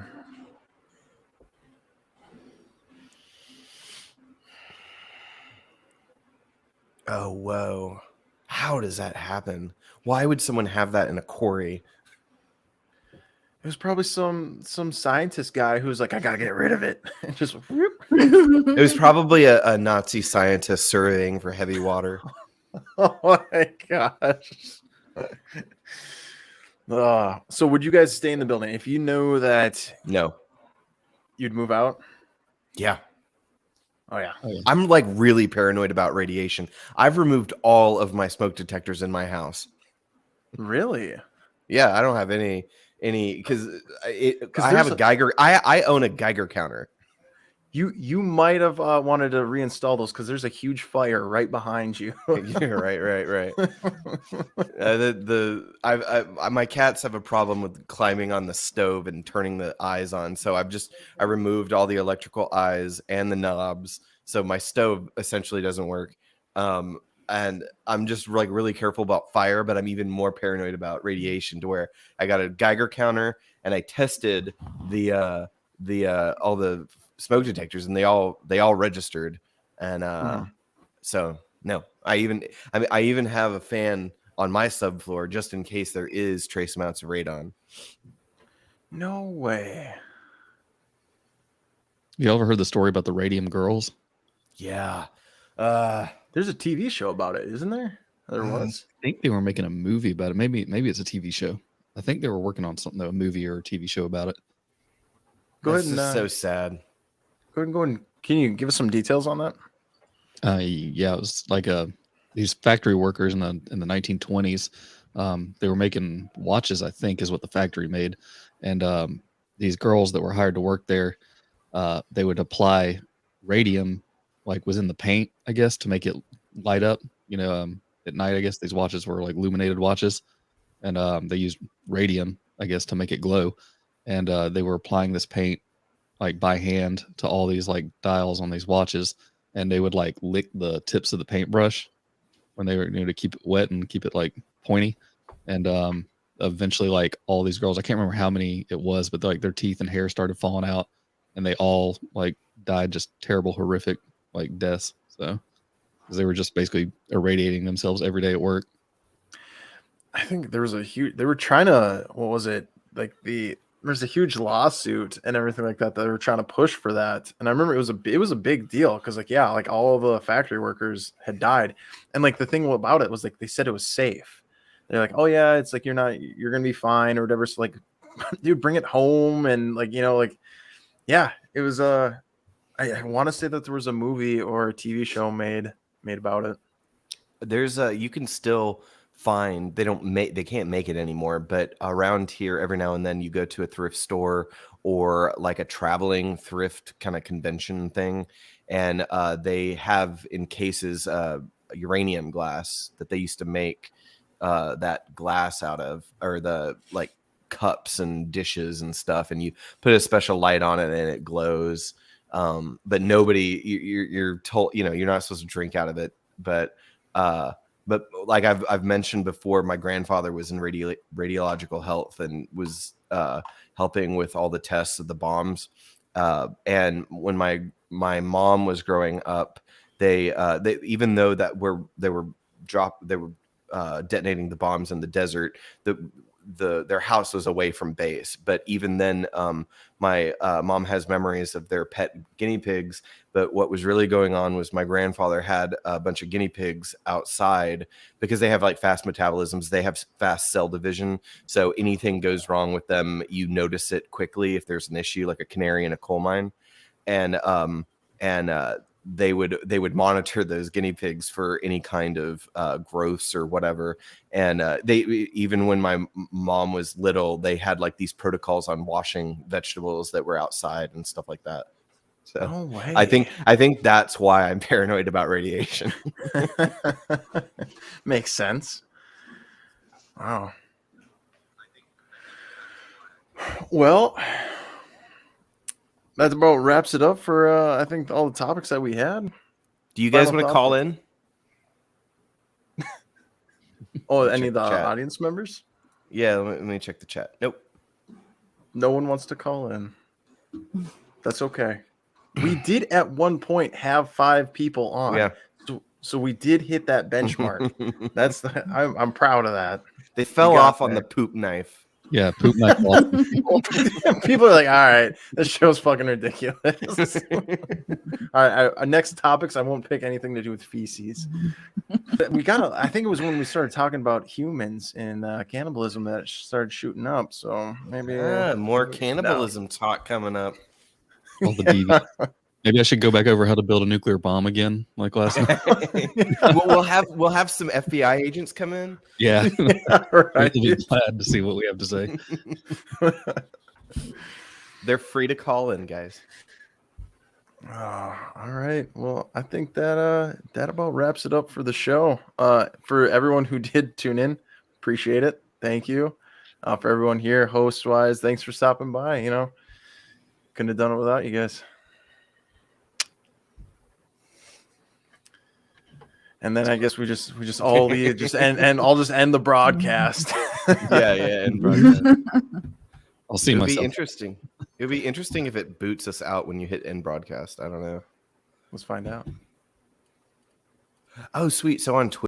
Oh, whoa. How does that happen? Why would someone have that in a quarry? It was probably some scientist guy who's like, I gotta get rid of it. And just whoop. It was probably a Nazi scientist surveying for heavy water. Oh my gosh. So would you guys stay in the building if you know that No. you'd move out? Yeah. Oh yeah. I'm like really paranoid about radiation. I've removed all of my smoke detectors in my house. Really? Yeah, I don't have any because I there's have a Geiger. I own a Geiger counter. You might have wanted to reinstall those because there's a huge fire right behind you. Yeah, right. My cats have a problem with climbing on the stove and turning the eyes on, so I removed all the electrical eyes and the knobs, so my stove essentially doesn't work. And I'm just like really careful about fire, but I'm even more paranoid about radiation, to where I got a Geiger counter and I tested the all the smoke detectors, and they all registered. And so no, I even have a fan on my subfloor just in case there is trace amounts of radon. No way. You ever heard the story about the Radium Girls? Yeah. There's a TV show about it, isn't there? There was. I think they were making a movie about it. Maybe it's a TV show. I think they were working on something, a movie or a TV show about it. Go That's ahead and just so sad. go and can you give us some details on that? Yeah, it was like these factory workers in the 1920s. They were making watches, I think, is what the factory made, and these girls that were hired to work there, they would apply radium, like was in the paint, I guess, to make it light up. At night, I guess these watches were like illuminated watches, and they used radium, I guess, to make it glow, and they were applying this paint like by hand to all these like dials on these watches, and they would like lick the tips of the paintbrush when they were to keep it wet and keep it like pointy, and eventually like all these girls, I can't remember how many it was, but like their teeth and hair started falling out, and they all like died just terrible, horrific like deaths. So because they were just basically irradiating themselves every day at work. I think there was they were trying to, what was it? Like there's a huge lawsuit and everything like that. They were trying to push for that. And I remember it was a big deal because like all of the factory workers had died. And like the thing about it was like they said it was safe. They're like, oh yeah, it's like you're gonna be fine or whatever. So like dude, bring it home, and like yeah, it was I want to say that there was a movie or a TV show made about it. There's you can still find, they can't make it anymore, but around here every now and then you go to a thrift store or like a traveling thrift kind of convention thing, and they have in cases uranium glass that they used to make that glass out of, or the like cups and dishes and stuff, and you put a special light on it and it glows. But nobody, you're told, you're not supposed to drink out of it, but like I've mentioned before, my grandfather was in radiological health and was helping with all the tests of the bombs. And when my mom was growing up, they even though that they were detonating the bombs in the desert, their house was away from base. But even then, my mom has memories of their pet guinea pigs. But what was really going on was my grandfather had a bunch of guinea pigs outside because they have like fast metabolisms. They have fast cell division. So anything goes wrong with them, you notice it quickly if there's an issue, like a canary in a coal mine. And they would monitor those guinea pigs for any kind of growths or whatever. And they, even when my mom was little, they had like these protocols on washing vegetables that were outside and stuff like that. So No way. I think that's why I'm paranoid about radiation. Makes sense. Wow. Well, that about wraps it up for I think all the topics that we had. Do you guys Final want to thought? call in? Oh, Check any of the chat. audience members? Yeah, let me check the chat. Nope. No one wants to call in. That's okay. We did at one point have 5 people on. Yeah. So we did hit that benchmark. I'm proud of that. They fell got off on there. the poop knife. Yeah, poop knife. People are like, all right, this show's fucking ridiculous. All right, next topics, I won't pick anything to do with feces. I think it was when we started talking about humans and cannibalism that it started shooting up. So maybe More cannibalism talk coming up. All the DV. Maybe I should go back over how to build a nuclear bomb again, like last night. we'll have some FBI agents come in. Yeah, right. They'll be glad to see what we have to say. They're free to call in, guys. All right. Well, I think that about wraps it up for the show. For everyone who did tune in, appreciate it. Thank you. For everyone here, host wise, thanks for stopping by. You know, couldn't have done it without you guys. And then I guess we just all leave, just and I'll just end the broadcast. Yeah, and broadcast. I'll see It would be myself. interesting. It would be interesting if it boots us out when you hit end broadcast. I don't know. Let's find out. Oh, sweet. So on Twitter.